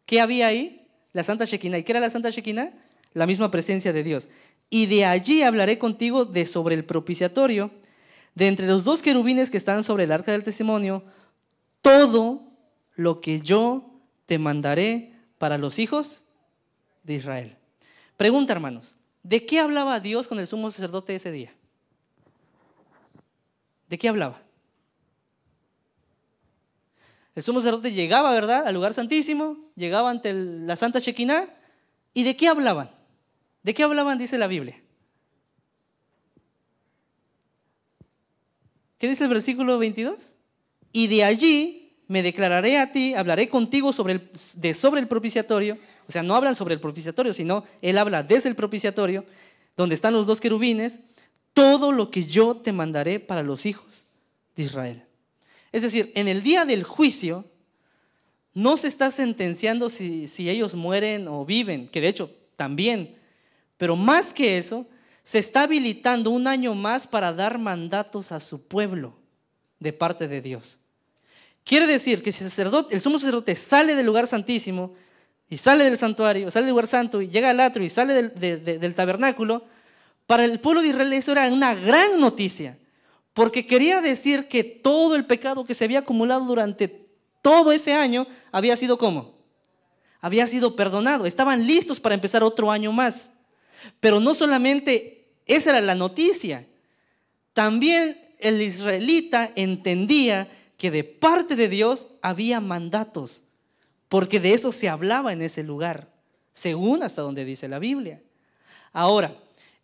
S1: ¿Qué había ahí? La Santa Shekinah. ¿Y qué era la Santa Shekinah? La misma presencia de Dios. Y de allí hablaré contigo de sobre el propiciatorio, de entre los 2 querubines que están sobre el arca del testimonio, todo lo que yo te mandaré para los hijos de Israel. Pregunta, hermanos, ¿de qué hablaba Dios con el sumo sacerdote ese día? ¿De qué hablaba? El sumo sacerdote llegaba, ¿verdad?, al lugar santísimo, llegaba ante la Santa Shekinah. ¿Y de qué hablaban? ¿De qué hablaban, dice la Biblia? ¿Qué dice el versículo 22? Y de allí me declararé a ti, hablaré contigo sobre el propiciatorio. O sea, no hablan sobre el propiciatorio, sino él habla desde el propiciatorio, donde están los 2 querubines, todo lo que yo te mandaré para los hijos de Israel. Es decir, en el día del juicio no se está sentenciando si ellos mueren o viven, que de hecho también, pero más que eso, se está habilitando un año más para dar mandatos a su pueblo de parte de Dios. Quiere decir que si el sumo sacerdote sale del lugar santísimo y sale del santuario, sale del lugar santo y llega al atrio y sale del tabernáculo, para el pueblo de Israel eso era una gran noticia. Porque quería decir que todo el pecado que se había acumulado durante todo ese año había sido ¿cómo? Había sido perdonado. Estaban listos para empezar otro año más. Pero no solamente esa era la noticia. También el israelita entendía que de parte de Dios había mandatos. Porque de eso se hablaba en ese lugar, según hasta donde dice la Biblia. Ahora,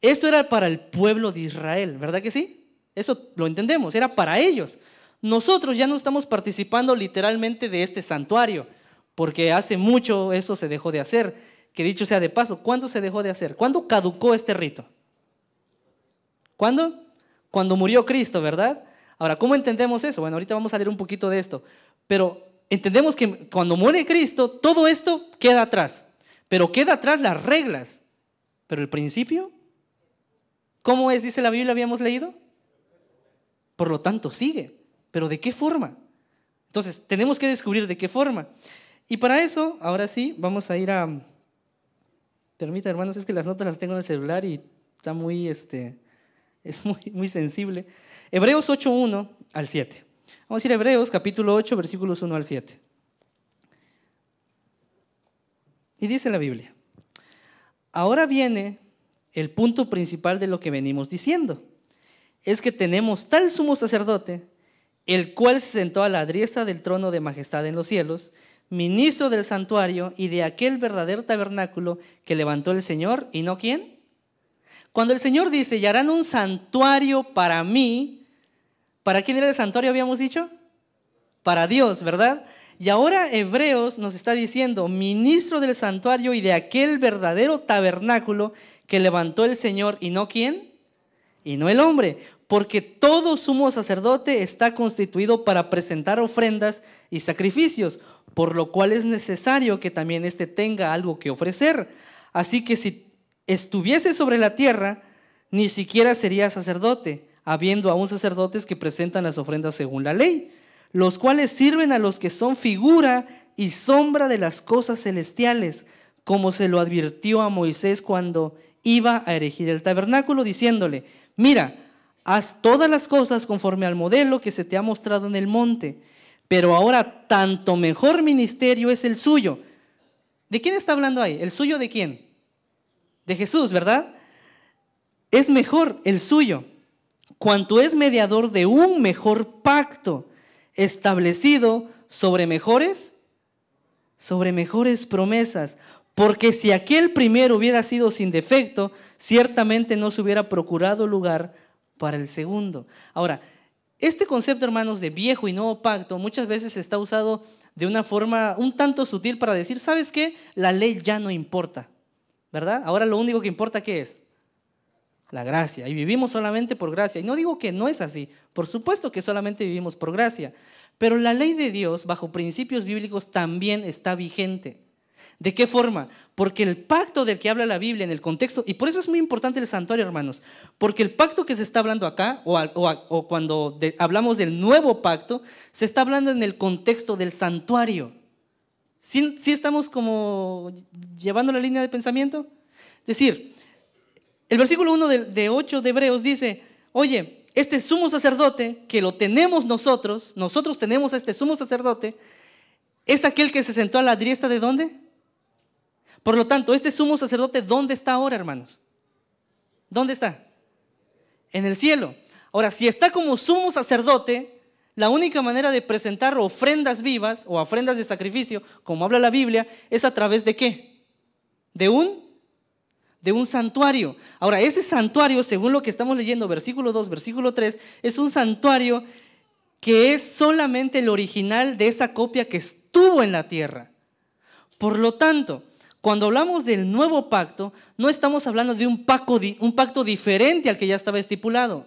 S1: eso era para el pueblo de Israel, ¿verdad que sí? Eso lo entendemos, era para ellos. Nosotros ya no estamos participando literalmente de este santuario, porque hace mucho eso se dejó de hacer. Que dicho sea de paso, ¿cuándo se dejó de hacer? ¿Cuándo caducó este rito? ¿Cuándo? Cuando murió Cristo, ¿verdad? Ahora, ¿cómo entendemos eso? Bueno, ahorita vamos a leer un poquito de esto, pero entendemos que cuando muere Cristo, todo esto queda atrás, pero queda atrás las reglas, pero el principio ¿Cómo es? Dice la Biblia, habíamos leído. Por lo tanto, sigue. ¿Pero de qué forma? Entonces, tenemos que descubrir de qué forma. Y para eso, ahora sí, vamos a ir a... Permita, hermanos, es que las notas las tengo en el celular y está muy, es muy sensible. Hebreos 8, 1 al 7. Vamos a ir a Hebreos capítulo 8, versículos 1 al 7. Y dice la Biblia: ahora viene el punto principal de lo que venimos diciendo. Es que tenemos tal sumo sacerdote, el cual se sentó a la diestra del trono de majestad en los cielos, ministro del santuario y de aquel verdadero tabernáculo que levantó el Señor, ¿y no quién? Cuando el Señor dice, y harán un santuario para mí, ¿para quién era el santuario, habíamos dicho? Para Dios, ¿verdad? Y ahora Hebreos nos está diciendo, ministro del santuario y de aquel verdadero tabernáculo que levantó el Señor, ¿y no quién? Y no el hombre, porque todo sumo sacerdote está constituido para presentar ofrendas y sacrificios, por lo cual es necesario que también éste tenga algo que ofrecer. Así que si estuviese sobre la tierra, ni siquiera sería sacerdote, habiendo aún sacerdotes que presentan las ofrendas según la ley, los cuales sirven a los que son figura y sombra de las cosas celestiales, como se lo advirtió a Moisés cuando iba a erigir el tabernáculo, diciéndole, mira, haz todas las cosas conforme al modelo que se te ha mostrado en el monte, pero ahora tanto mejor ministerio es el suyo. ¿De quién está hablando ahí? ¿El suyo de quién? De Jesús, ¿verdad? Es mejor el suyo, cuanto es mediador de un mejor pacto, establecido sobre mejores promesas. Porque si aquel primero hubiera sido sin defecto, ciertamente no se hubiera procurado lugar para el segundo. Ahora, este concepto, hermanos, de viejo y nuevo pacto muchas veces está usado de una forma un tanto sutil para decir, ¿sabes qué? La ley ya no importa, ¿verdad? Ahora lo único que importa, ¿qué es? La gracia. Y vivimos solamente por gracia. Y no digo que no es así. Por supuesto que solamente vivimos por gracia. Pero la ley de Dios, bajo principios bíblicos, también está vigente. ¿De qué forma? Porque el pacto del que habla la Biblia en el contexto, y por eso es muy importante el santuario, hermanos, porque el pacto que se está hablando acá, o cuando hablamos del nuevo pacto, se está hablando en el contexto del santuario. ¿Sí estamos como llevando la línea de pensamiento? Es decir, el versículo 1 de 8 de Hebreos dice, oye, este sumo sacerdote que lo tenemos nosotros tenemos a este sumo sacerdote, es aquel que se sentó a la diestra ¿de dónde? Por lo tanto, este sumo sacerdote, ¿dónde está ahora, hermanos? ¿Dónde está? En el cielo. Ahora, si está como sumo sacerdote, la única manera de presentar ofrendas vivas o ofrendas de sacrificio, como habla la Biblia, es a través de ¿qué? De un santuario. Ahora, ese santuario, según lo que estamos leyendo, versículo 2, versículo 3, es un santuario que es solamente el original de esa copia que estuvo en la tierra. Por lo tanto, cuando hablamos del nuevo pacto, no estamos hablando de un pacto diferente al que ya estaba estipulado.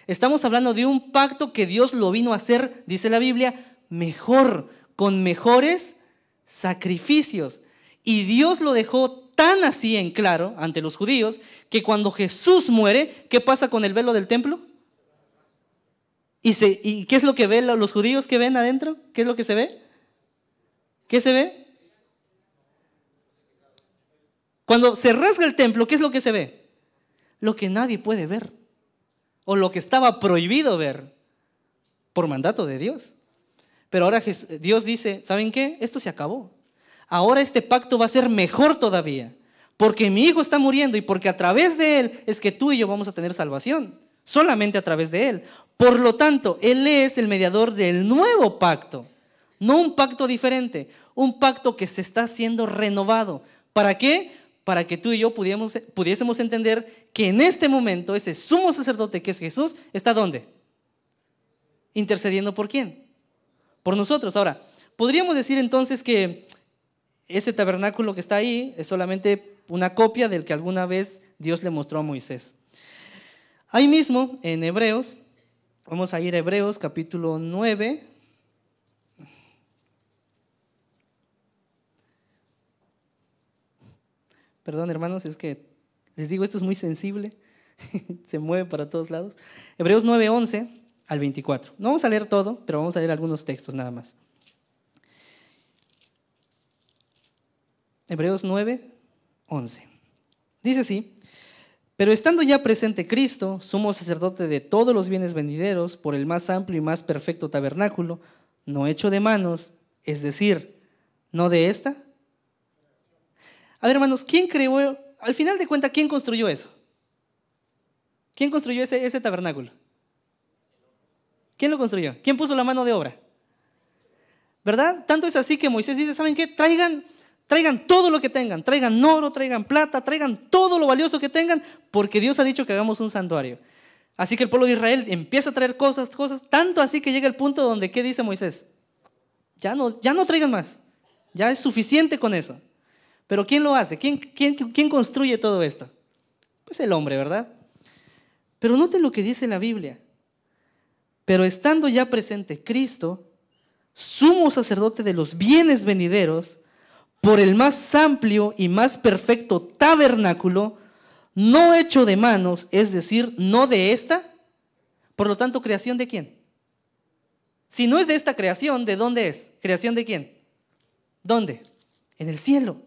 S1: Estamos hablando de un pacto que Dios lo vino a hacer, dice la Biblia, mejor, con mejores sacrificios. Y Dios lo dejó tan así en claro ante los judíos que cuando Jesús muere, ¿qué pasa con el velo del templo? ¿Y qué es lo que ven los judíos que ven adentro? ¿Qué es lo que se ve? ¿Qué se ve? Cuando se rasga el templo, ¿qué es lo que se ve? Lo que nadie puede ver, o lo que estaba prohibido ver por mandato de Dios. Pero ahora Dios dice, ¿saben qué? Esto se acabó. Ahora este pacto va a ser mejor todavía, porque mi hijo está muriendo y porque a través de él es que tú y yo vamos a tener salvación, solamente a través de él. Por lo tanto, él es el mediador del nuevo pacto, no un pacto diferente, un pacto que se está siendo renovado. ¿Para qué? Para que tú y yo pudiésemos entender que en este momento ese sumo sacerdote que es Jesús, ¿está dónde? ¿Intercediendo por quién? Por nosotros. Ahora, podríamos decir entonces que ese tabernáculo que está ahí es solamente una copia del que alguna vez Dios le mostró a Moisés. Ahí mismo, en Hebreos, vamos a ir a Hebreos capítulo 9. Perdón, hermanos, es que les digo, esto es muy sensible. se mueve para todos lados. Hebreos 9, 11 al 24. No vamos a leer todo, pero vamos a leer algunos textos nada más. Hebreos 9, 11. Dice así: pero estando ya presente Cristo, sumo sacerdote de todos los bienes venideros, por el más amplio y más perfecto tabernáculo, no hecho de manos, es decir, no de esta. A ver, hermanos, ¿quién creó? Al final de cuentas, ¿quién construyó eso? ¿Quién construyó ese tabernáculo? ¿Quién lo construyó? ¿Quién puso la mano de obra? ¿Verdad? Tanto es así que Moisés dice, ¿saben qué? Traigan todo lo que tengan, traigan oro, traigan plata, traigan todo lo valioso que tengan, porque Dios ha dicho que hagamos un santuario. Así que el pueblo de Israel empieza a traer cosas, tanto así que llega el punto donde, ¿qué dice Moisés? Ya no traigan más, ya es suficiente con eso. Pero ¿quién lo hace? ¿Quién construye todo esto? Pues el hombre, ¿verdad? Pero noten lo que dice la Biblia. Pero estando ya presente Cristo, sumo sacerdote de los bienes venideros, por el más amplio y más perfecto tabernáculo, no hecho de manos, es decir, no de esta. Por lo tanto, ¿creación de quién? Si no es de esta creación, ¿de dónde es? ¿Creación de quién? ¿Dónde? En el cielo.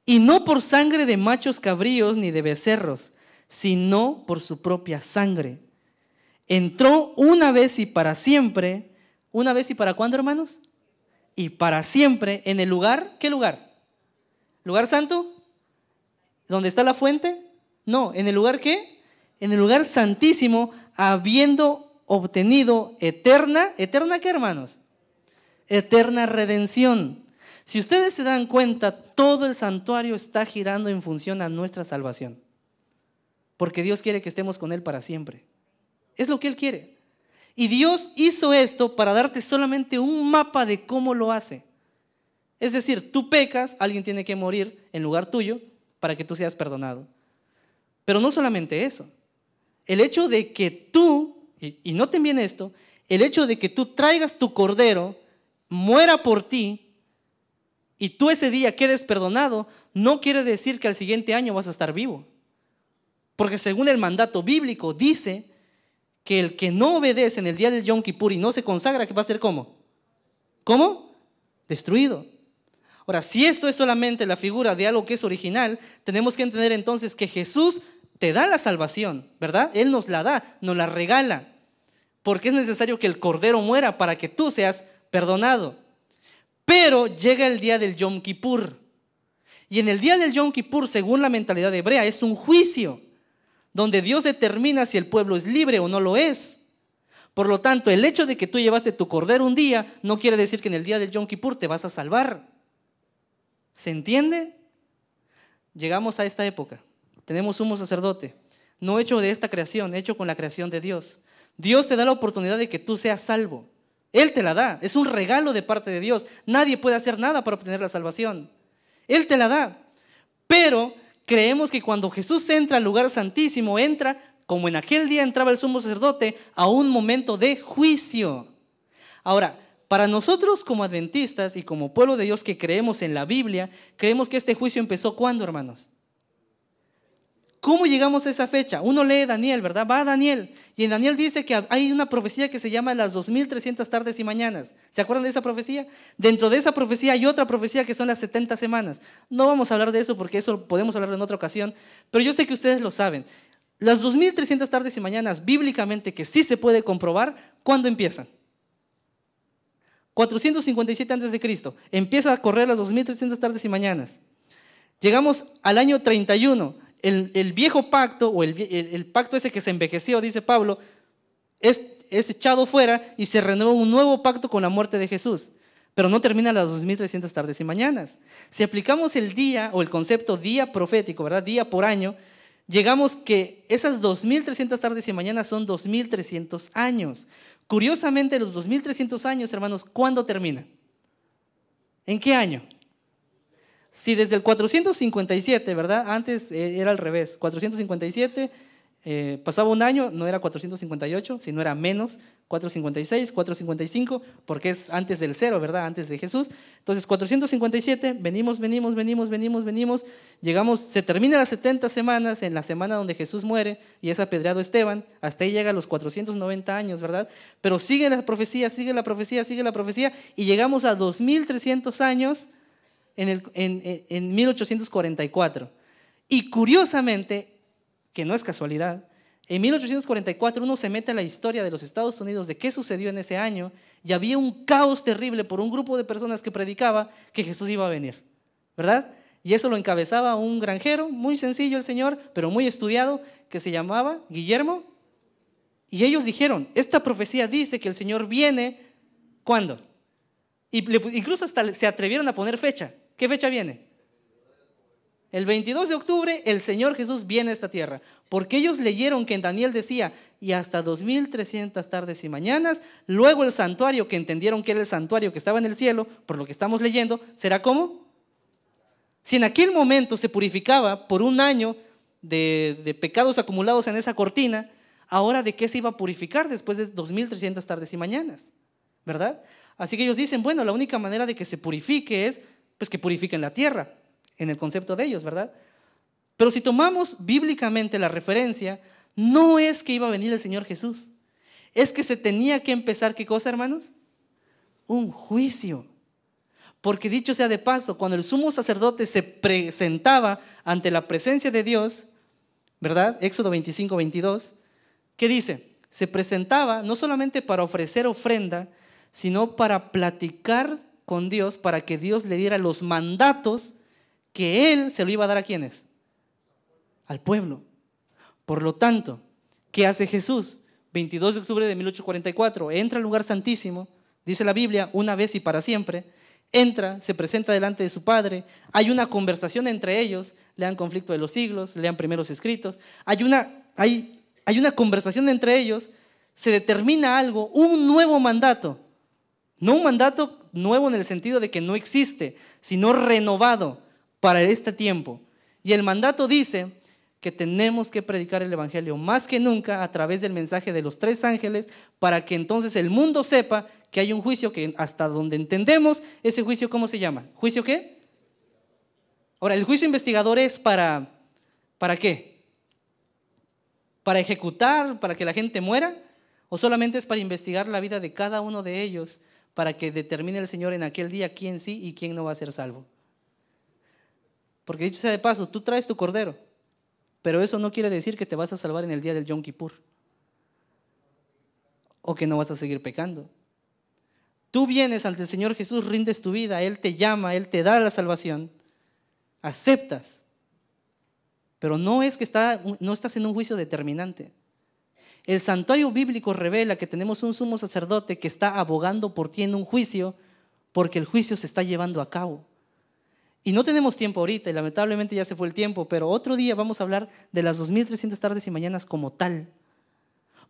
S1: Y no por sangre de machos cabríos ni de becerros, sino por su propia sangre. Entró una vez y para siempre. ¿Una vez y para cuándo, hermanos? Y para siempre en el lugar. ¿Qué lugar? ¿Lugar santo? ¿Dónde está la fuente? No, ¿en el lugar qué? En el lugar santísimo, habiendo obtenido eterna qué, hermanos? Eterna redención. Si ustedes se dan cuenta, todo el santuario está girando en función a nuestra salvación, porque Dios quiere que estemos con Él para siempre. Es lo que Él quiere. Y Dios hizo esto para darte solamente un mapa de cómo lo hace. Es decir, tú pecas, alguien tiene que morir en lugar tuyo para que tú seas perdonado. Pero no solamente eso. El hecho de que tú, y noten bien esto, el hecho de que tú traigas tu cordero, muera por ti, y tú ese día quedes perdonado, no quiere decir que al siguiente año vas a estar vivo. Porque según el mandato bíblico dice que el que no obedece en el día del Yom Kippur y no se consagra, ¿qué va a ser cómo? ¿Cómo? Destruido. Ahora, si esto es solamente la figura de algo que es original, tenemos que entender entonces que Jesús te da la salvación, ¿verdad? Él nos la da, nos la regala, porque es necesario que el cordero muera para que tú seas perdonado. Pero llega el día del Yom Kippur, y en el día del Yom Kippur, según la mentalidad hebrea, es un juicio donde Dios determina si el pueblo es libre o no lo es. Por lo tanto, el hecho de que tú llevaste tu cordero un día no quiere decir que en el día del Yom Kippur te vas a salvar. ¿Se entiende? Llegamos a esta época. Tenemos sumo sacerdote, no hecho de esta creación, hecho con la creación de Dios. Dios te da la oportunidad de que tú seas salvo. Él te la da, es un regalo de parte de Dios. Nadie puede hacer nada para obtener la salvación. Él te la da. Pero creemos que cuando Jesús entra al lugar santísimo, entra, como en aquel día entraba el sumo sacerdote, a un momento de juicio. Ahora, para nosotros como adventistas y como pueblo de Dios que creemos en la Biblia, creemos que este juicio empezó ¿cuándo, hermanos? ¿Cómo llegamos a esa fecha? Uno lee Daniel, ¿verdad? Va a Daniel, y en Daniel dice que hay una profecía que se llama las 2300 tardes y mañanas. ¿Se acuerdan de esa profecía? Dentro de esa profecía hay otra profecía que son las 70 semanas. No vamos a hablar de eso porque eso podemos hablar en otra ocasión, pero yo sé que ustedes lo saben. Las 2300 tardes y mañanas, bíblicamente, que sí se puede comprobar, ¿cuándo empiezan? 457 antes de Cristo. Empieza a correr las 2300 tardes y mañanas. Llegamos al año 31. El viejo pacto, o el pacto ese que se envejeció, dice Pablo, es echado fuera y se renueva un nuevo pacto con la muerte de Jesús. Pero no termina las 2300 tardes y mañanas. Si aplicamos el día o el concepto día profético, ¿verdad? Día por año, llegamos que esas 2300 tardes y mañanas son 2300 años. Curiosamente, los 2300 años, hermanos, ¿cuándo terminan? ¿En qué año? Si desde el 457, ¿verdad? Antes era al revés, 457, pasaba un año, no era 458, sino era menos, 456, 455, porque es antes del cero, ¿verdad? Antes de Jesús. Entonces, 457, venimos, llegamos, se termina las 70 semanas, en la semana donde Jesús muere y es apedreado Esteban, hasta ahí llega a los 490 años, ¿verdad? Pero sigue la profecía, y llegamos a 2300 años en 1844. Y curiosamente, que no es casualidad, en 1844 uno se mete a la historia de los Estados Unidos de qué sucedió en ese año y había un caos terrible por un grupo de personas que predicaba que Jesús iba a venir, ¿verdad? Y eso lo encabezaba un granjero, muy sencillo el señor, pero muy estudiado, que se llamaba Guillermo. Y ellos dijeron, esta profecía dice que el Señor viene, ¿cuándo? Incluso hasta se atrevieron a poner fecha. ¿Qué fecha viene? El 22 de octubre el Señor Jesús viene a esta tierra, porque ellos leyeron que en Daniel decía, y hasta 2300 tardes y mañanas, luego el santuario, que entendieron que era el santuario que estaba en el cielo, por lo que estamos leyendo, ¿será cómo? Si en aquel momento se purificaba por un año de pecados acumulados en esa cortina, ahora ¿de qué se iba a purificar después de 2300 tardes y mañanas? ¿Verdad? Así que ellos dicen, bueno, la única manera de que se purifique es pues que purifiquen la tierra, en el concepto de ellos, ¿verdad? Pero si tomamos bíblicamente la referencia, no es que iba a venir el Señor Jesús, es que se tenía que empezar, ¿qué cosa, hermanos? Un juicio. Porque dicho sea de paso, cuando el sumo sacerdote se presentaba ante la presencia de Dios, ¿verdad? Éxodo 25, 22, ¿qué dice? Se presentaba no solamente para ofrecer ofrenda, sino para platicar con Dios, para que Dios le diera los mandatos que Él se lo iba a dar ¿a quiénes? Al pueblo. Por lo tanto, ¿qué hace Jesús? 22 de octubre de 1844, entra al lugar santísimo, dice la Biblia, una vez y para siempre, entra, se presenta delante de su Padre, hay una conversación entre ellos, lean Conflicto de los Siglos, lean Primeros Escritos, hay una conversación entre ellos, se determina algo, un nuevo mandato, no un mandato nuevo en el sentido de que no existe, sino renovado para este tiempo. Y el mandato dice que tenemos que predicar el evangelio más que nunca a través del mensaje de los 3 ángeles, para que entonces el mundo sepa que hay un juicio que hasta donde entendemos, ese juicio, ¿cómo se llama? ¿Juicio qué? Ahora, el juicio investigador es ¿para qué? ¿Para ejecutar, para que la gente muera? ¿O solamente es para investigar la vida de cada uno de ellos, para que determine el Señor en aquel día quién sí y quién no va a ser salvo? Porque dicho sea de paso, tú traes tu cordero, pero eso no quiere decir que te vas a salvar en el día del Yom Kippur o que no vas a seguir pecando. Tú vienes ante el Señor Jesús, rindes tu vida, Él te llama, Él te da la salvación, aceptas, pero no es que no estás en un juicio determinante. El santuario bíblico revela que tenemos un sumo sacerdote que está abogando por ti en un juicio, porque el juicio se está llevando a cabo. Y no tenemos tiempo ahorita, y lamentablemente ya se fue el tiempo, pero otro día vamos a hablar de las 2300 tardes y mañanas como tal.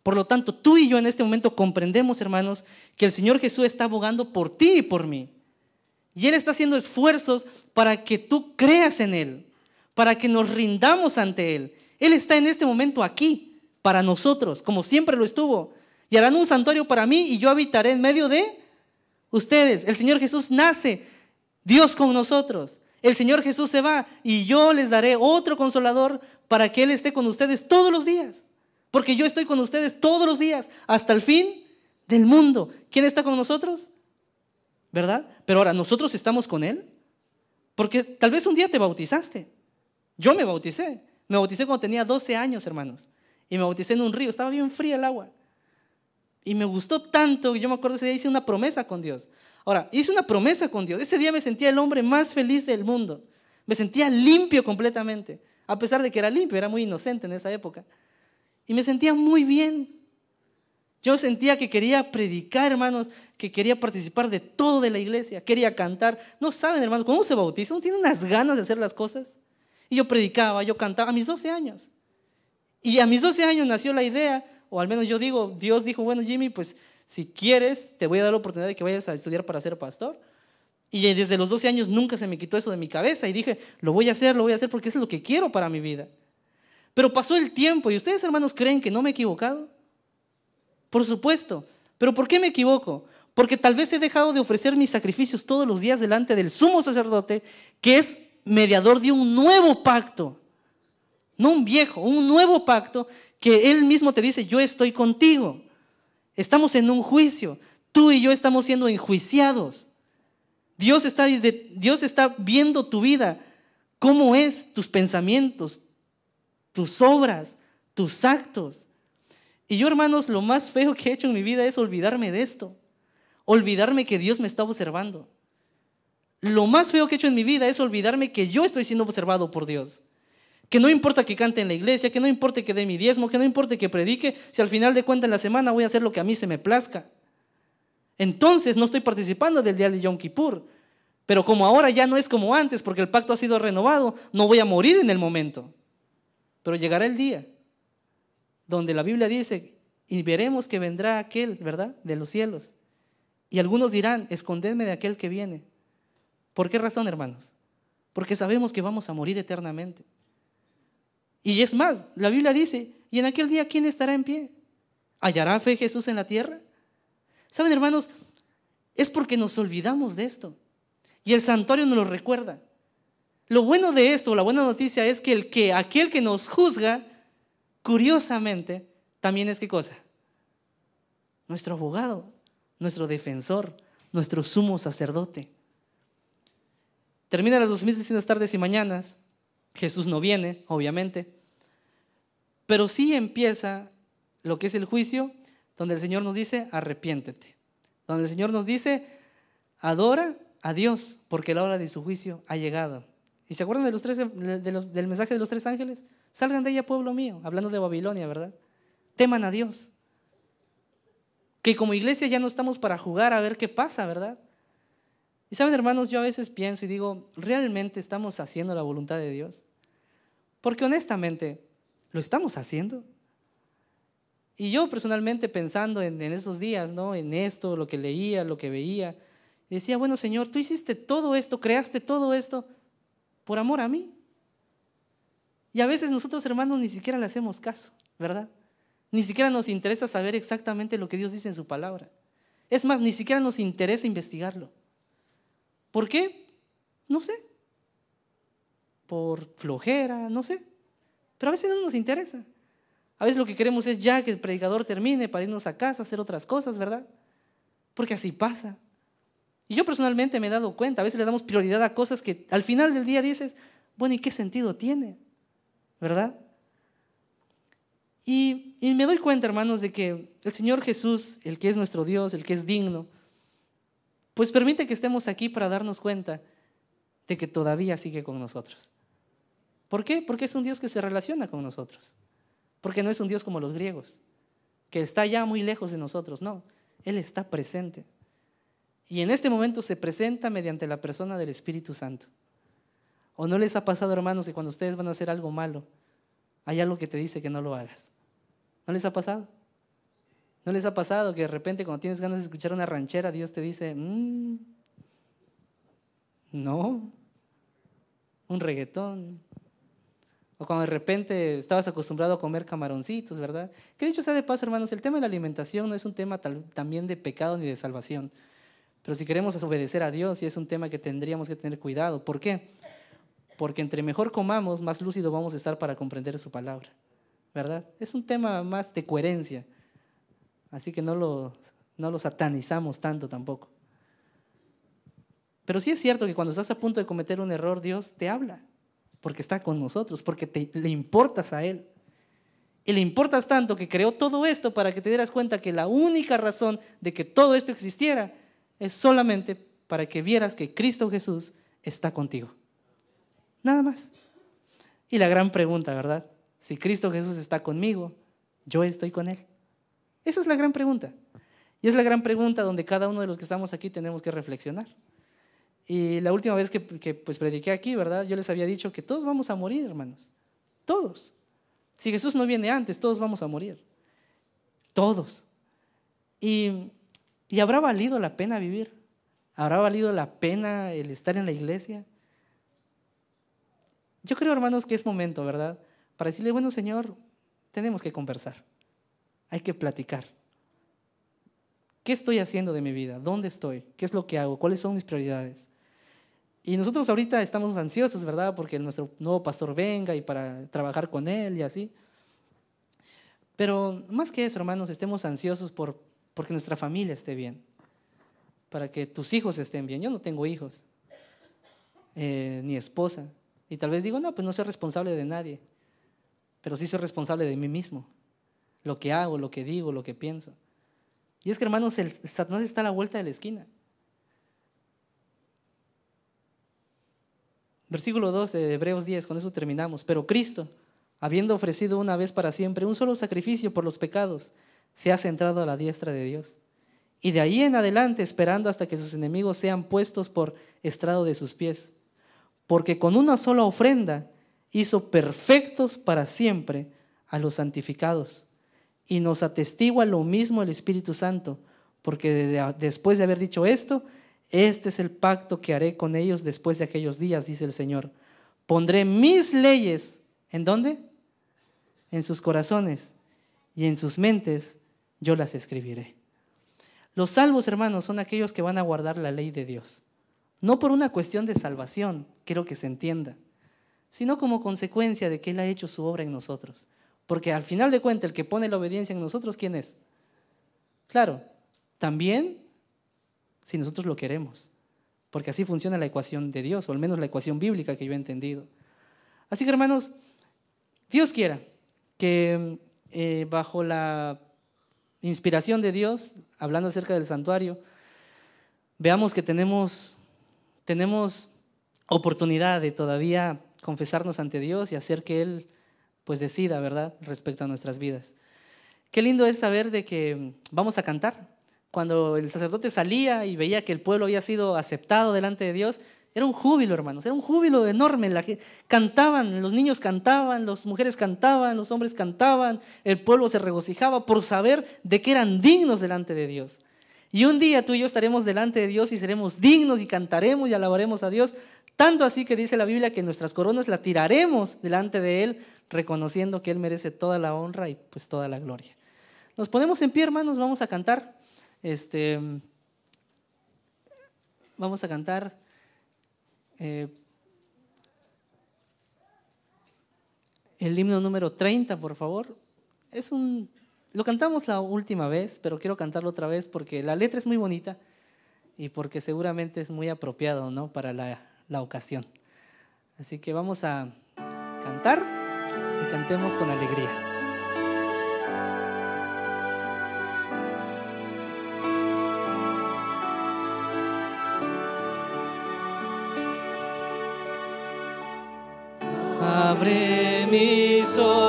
S1: Por lo tanto, tú y yo en este momento comprendemos, hermanos, que el Señor Jesús está abogando por ti y por mí. Y Él está haciendo esfuerzos para que tú creas en Él, para que nos rindamos ante Él. Él está en este momento aquí, para nosotros, como siempre lo estuvo. Y harán un santuario para mí y yo habitaré en medio de ustedes. El Señor Jesús nace, Dios con nosotros. El Señor Jesús se va y yo les daré otro consolador para que Él esté con ustedes todos los días. Porque yo estoy con ustedes todos los días hasta el fin del mundo. ¿Quién está con nosotros? ¿Verdad? Pero ahora, ¿nosotros estamos con Él? Porque tal vez un día te bautizaste. Yo me bauticé. Me bauticé cuando tenía 12 años, hermanos. Y me bauticé en un río. Estaba bien fría el agua. Y me gustó tanto que yo me acuerdo ese día hice una promesa con Dios. Ahora, hice una promesa con Dios. Ese día me sentía el hombre más feliz del mundo. Me sentía limpio completamente. A pesar de que era limpio, era muy inocente en esa época. Y me sentía muy bien. Yo sentía que quería predicar, hermanos, que quería participar de todo de la iglesia, quería cantar. No saben, hermanos, cuando uno se bautiza, uno tiene unas ganas de hacer las cosas. Y yo predicaba, yo cantaba a mis 12 años. Y a mis 12 años nació la idea, o al menos yo digo, Dios dijo, bueno, Jimmy, pues si quieres, te voy a dar la oportunidad de que vayas a estudiar para ser pastor. Y desde los 12 años nunca se me quitó eso de mi cabeza y dije, lo voy a hacer porque eso es lo que quiero para mi vida. Pero pasó el tiempo y ustedes, hermanos, ¿creen que no me he equivocado? Por supuesto. ¿Pero por qué me equivoco? Porque tal vez he dejado de ofrecer mis sacrificios todos los días delante del sumo sacerdote, que es mediador de un nuevo pacto. No un viejo, un nuevo pacto que Él mismo te dice, yo estoy contigo. Estamos en un juicio. Tú y yo estamos siendo enjuiciados. Dios está viendo tu vida, cómo es, tus pensamientos, tus obras, tus actos. Y yo, hermanos, lo más feo que he hecho en mi vida es olvidarme de esto. Olvidarme que Dios me está observando. Lo más feo que he hecho en mi vida es olvidarme que yo estoy siendo observado por Dios. Que no importa que cante en la iglesia, que no importa que dé mi diezmo, que no importa que predique, si al final de cuentas en la semana voy a hacer lo que a mí se me plazca. Entonces no estoy participando del día de Yom Kippur. Pero como ahora ya no es como antes, porque el pacto ha sido renovado, no voy a morir en el momento. Pero llegará el día donde la Biblia dice, y veremos que vendrá aquel, ¿verdad?, de los cielos. Y algunos dirán, escondedme de aquel que viene. ¿Por qué razón, hermanos? Porque sabemos que vamos a morir eternamente. Y es más, la Biblia dice, y en aquel día, ¿quién estará en pie? ¿Hallará fe Jesús en la tierra? ¿Saben, hermanos? Es porque nos olvidamos de esto. Y el santuario nos lo recuerda. Lo bueno de esto, la buena noticia es que aquel que nos juzga, curiosamente, también es ¿qué cosa? Nuestro abogado, nuestro defensor, nuestro sumo sacerdote. Termina las 2600 tardes y mañanas. Jesús no viene, obviamente. Pero sí empieza lo que es el juicio, donde el Señor nos dice, arrepiéntete. Donde el Señor nos dice, adora a Dios, porque la hora de su juicio ha llegado. ¿Y se acuerdan del mensaje de los 3 ángeles? Salgan de ella, pueblo mío, hablando de Babilonia, ¿verdad? Teman a Dios. Que como iglesia ya no estamos para jugar a ver qué pasa, ¿verdad? Y saben, hermanos, yo a veces pienso y digo, ¿realmente estamos haciendo la voluntad de Dios? Porque honestamente, ¿lo estamos haciendo? Y yo personalmente pensando en esos días, ¿no?, en esto, lo que leía, lo que veía, decía, bueno, Señor, tú hiciste todo esto, creaste todo esto por amor a mí. Y a veces nosotros, hermanos, ni siquiera le hacemos caso, ¿verdad? Ni siquiera nos interesa saber exactamente lo que Dios dice en su palabra. Es más, ni siquiera nos interesa investigarlo. ¿Por qué? No sé. Por flojera, no sé. Pero a veces no nos interesa. A veces lo que queremos es ya que el predicador termine para irnos a casa, hacer otras cosas, ¿verdad? Porque así pasa. Y yo personalmente me he dado cuenta, a veces le damos prioridad a cosas que al final del día dices, bueno, ¿y qué sentido tiene? ¿Verdad? Y me doy cuenta, hermanos, de que el Señor Jesús, el que es nuestro Dios, el que es digno, pues permite que estemos aquí para darnos cuenta de que todavía sigue con nosotros. ¿Por qué? Porque es un Dios que se relaciona con nosotros. Porque no es un Dios como los griegos, que está ya muy lejos de nosotros. No, Él está presente. Y en este momento se presenta mediante la persona del Espíritu Santo. ¿O no les ha pasado, hermanos, que cuando ustedes van a hacer algo malo, hay algo que te dice que no lo hagas? ¿No les ha pasado? ¿No les ha pasado que de repente cuando tienes ganas de escuchar una ranchera, Dios te dice, no, un reggaetón? O cuando de repente estabas acostumbrado a comer camaroncitos, ¿verdad? Que dicho sea de paso, hermanos, el tema de la alimentación no es un tema también de pecado ni de salvación. Pero si queremos obedecer a Dios, sí es un tema que tendríamos que tener cuidado. ¿Por qué? Porque entre mejor comamos, más lúcido vamos a estar para comprender su palabra, ¿verdad? Es un tema más de coherencia. Así que no lo satanizamos tanto tampoco. Pero sí es cierto que cuando estás a punto de cometer un error, Dios te habla, porque está con nosotros, porque le importas a Él. Y le importas tanto que creó todo esto para que te dieras cuenta que la única razón de que todo esto existiera es solamente para que vieras que Cristo Jesús está contigo. Nada más. Y la gran pregunta, ¿verdad? Si Cristo Jesús está conmigo, yo estoy con Él. Esa es la gran pregunta. Y es la gran pregunta donde cada uno de los que estamos aquí tenemos que reflexionar. Y la última vez que pues prediqué aquí, ¿verdad? Yo les había dicho que todos vamos a morir, hermanos. Todos. Si Jesús no viene antes, todos vamos a morir. Todos. Y ¿habrá valido la pena vivir? ¿Habrá valido la pena el estar en la iglesia? Yo creo, hermanos, que es momento, ¿verdad?, para decirle, bueno, Señor, tenemos que conversar, hay que platicar. ¿Qué estoy haciendo de mi vida? ¿Dónde estoy? ¿Qué es lo que hago? ¿Cuáles son mis prioridades? Y nosotros ahorita estamos ansiosos, ¿verdad? Porque nuestro nuevo pastor venga y para trabajar con él y así. Pero más que eso, hermanos, estemos ansiosos porque nuestra familia esté bien, para que tus hijos estén bien. Yo no tengo hijos, ni esposa. Y tal vez digo, no, pues no soy responsable de nadie, pero sí soy responsable de mí mismo. Lo que hago, lo que digo, lo que pienso. Y es que, hermanos, Satanás está a la vuelta de la esquina. Versículo 2 de Hebreos 10, con eso terminamos. Pero Cristo, habiendo ofrecido una vez para siempre un solo sacrificio por los pecados, se ha sentado a la diestra de Dios. Y de ahí en adelante esperando hasta que sus enemigos sean puestos por estrado de sus pies. Porque con una sola ofrenda hizo perfectos para siempre a los santificados. Y nos atestigua lo mismo el Espíritu Santo, porque después de haber dicho esto, este es el pacto que haré con ellos después de aquellos días, dice el Señor. Pondré mis leyes, ¿en dónde? En sus corazones, y en sus mentes yo las escribiré. Los salvos, hermanos, son aquellos que van a guardar la ley de Dios. No por una cuestión de salvación, quiero que se entienda, sino como consecuencia de que Él ha hecho su obra en nosotros. Porque al final de cuentas, el que pone la obediencia en nosotros, ¿quién es? Claro, también si nosotros lo queremos, porque así funciona la ecuación de Dios, o al menos la ecuación bíblica que yo he entendido. Así que, hermanos, Dios quiera que bajo la inspiración de Dios, hablando acerca del santuario, veamos que tenemos oportunidad de todavía confesarnos ante Dios y hacer que Él pues decida, ¿verdad?, respecto a nuestras vidas. Qué lindo es saber de que vamos a cantar. Cuando el sacerdote salía y veía que el pueblo había sido aceptado delante de Dios, era un júbilo, hermanos, era un júbilo enorme. Cantaban, los niños cantaban, las mujeres cantaban, los hombres cantaban, el pueblo se regocijaba por saber de que eran dignos delante de Dios. Y un día tú y yo estaremos delante de Dios y seremos dignos y cantaremos y alabaremos a Dios, tanto así que dice la Biblia que nuestras coronas la tiraremos delante de Él, reconociendo que Él merece toda la honra y pues toda la gloria. Nos ponemos en pie, hermanos, vamos a cantar. Vamos a cantar el himno número 30, por favor. Lo cantamos la última vez, pero quiero cantarlo otra vez porque la letra es muy bonita y porque seguramente es muy apropiado, ¿no?, para la ocasión. Así que vamos a cantar y cantemos con alegría. Abre mis ojos,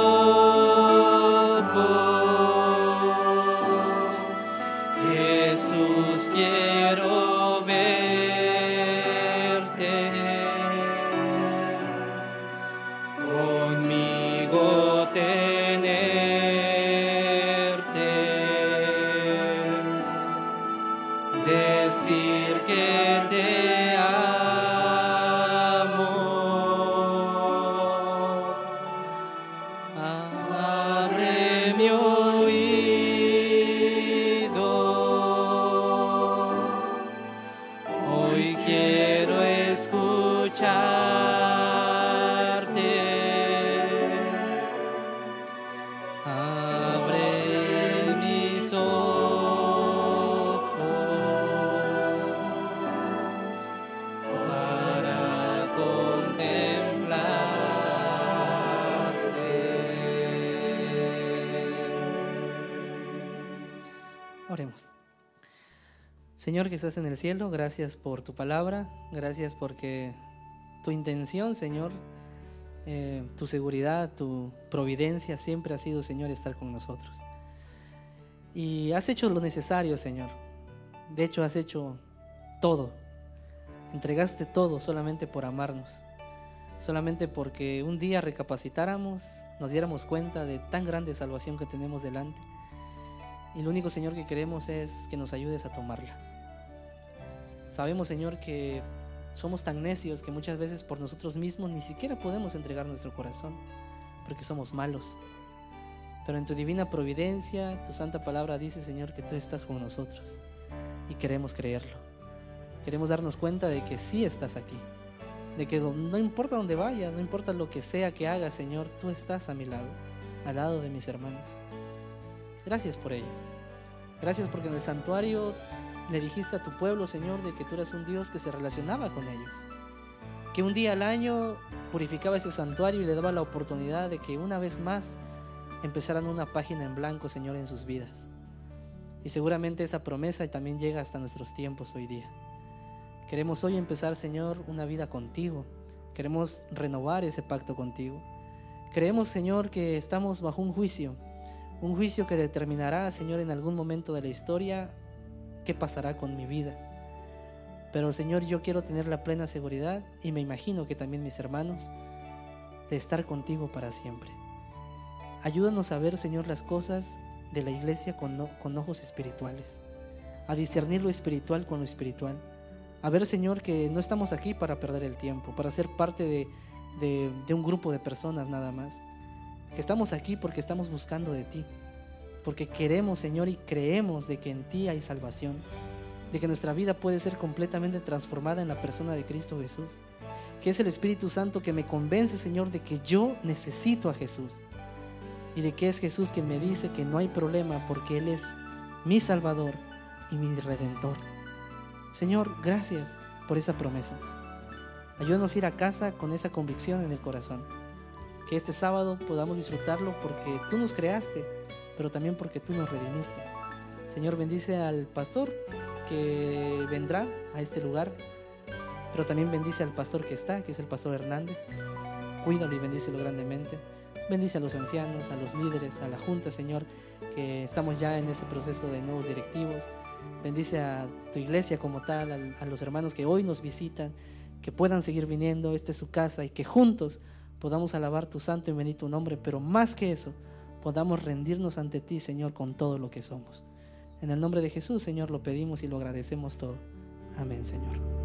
S1: Jesús, quiero verte, conmigo tenerte, decir que te amo. Abre mi oído, hoy quiero escucharte. Abre mis ojos para contemplarte. Oremos. Señor que estás en el cielo, gracias por tu palabra, gracias porque tu intención, Señor, tu seguridad, tu providencia siempre ha sido, Señor, estar con nosotros. Y has hecho lo necesario, Señor. De hecho, has hecho todo. Entregaste todo solamente por amarnos, solamente porque un día recapacitáramos, nos diéramos cuenta de tan grande salvación que tenemos delante. Y lo único, Señor, que queremos es que nos ayudes a tomarla. Sabemos, Señor, que somos tan necios que muchas veces por nosotros mismos ni siquiera podemos entregar nuestro corazón. porque somos malos. Pero en tu divina providencia, tu santa palabra dice, Señor, que tú estás con nosotros y queremos creerlo. Queremos darnos cuenta de que sí estás aquí, de que no importa dónde vaya, no importa lo que sea que haga, Señor, tú estás a mi lado, al lado de mis hermanos. Gracias por ello. Gracias porque en el santuario le dijiste a tu pueblo, Señor, de que tú eras un Dios que se relacionaba con ellos, que un día al año purificaba ese santuario y le daba la oportunidad de que una vez más empezaran una página en blanco, Señor, en sus vidas. Y seguramente esa promesa también llega hasta nuestros tiempos hoy día. Queremos hoy empezar, Señor, una vida contigo. Queremos renovar ese pacto contigo. Creemos, Señor, que estamos bajo un juicio que determinará, Señor, en algún momento de la historia qué pasará con mi vida. Pero, Señor, yo quiero tener la plena seguridad, y me imagino que también mis hermanos, de estar contigo para siempre. Ayúdanos a ver, Señor, las cosas de la iglesia con ojos espirituales, a discernir lo espiritual con lo espiritual, a ver, Señor, que no estamos aquí para perder el tiempo, para ser parte de un grupo de personas nada más, que estamos aquí porque estamos buscando de ti, porque queremos, Señor, y creemos de que en ti hay salvación, de que nuestra vida puede ser completamente transformada en la persona de Cristo Jesús, que es el Espíritu Santo que me convence, Señor, de que yo necesito a Jesús, y de que es Jesús quien me dice que no hay problema porque Él es mi Salvador y mi Redentor. Señor, gracias por esa promesa. Ayúdanos a ir a casa con esa convicción en el corazón, que este sábado podamos disfrutarlo porque tú nos creaste, pero también porque tú nos redimiste. Señor, bendice al pastor que vendrá a este lugar, pero también bendice al pastor que está, que es el pastor Hernández. Cuídalo y bendícelo grandemente. Bendice a los ancianos, a los líderes, a la junta, Señor, que estamos ya en ese proceso de nuevos directivos. Bendice a tu iglesia como tal, a los hermanos que hoy nos visitan, que puedan seguir viniendo. Esta es su casa, y que juntos podamos alabar tu santo y bendito nombre, pero más que eso, podamos rendirnos ante ti, Señor, con todo lo que somos. En el nombre de Jesús, Señor, lo pedimos y lo agradecemos todo. Amén, Señor.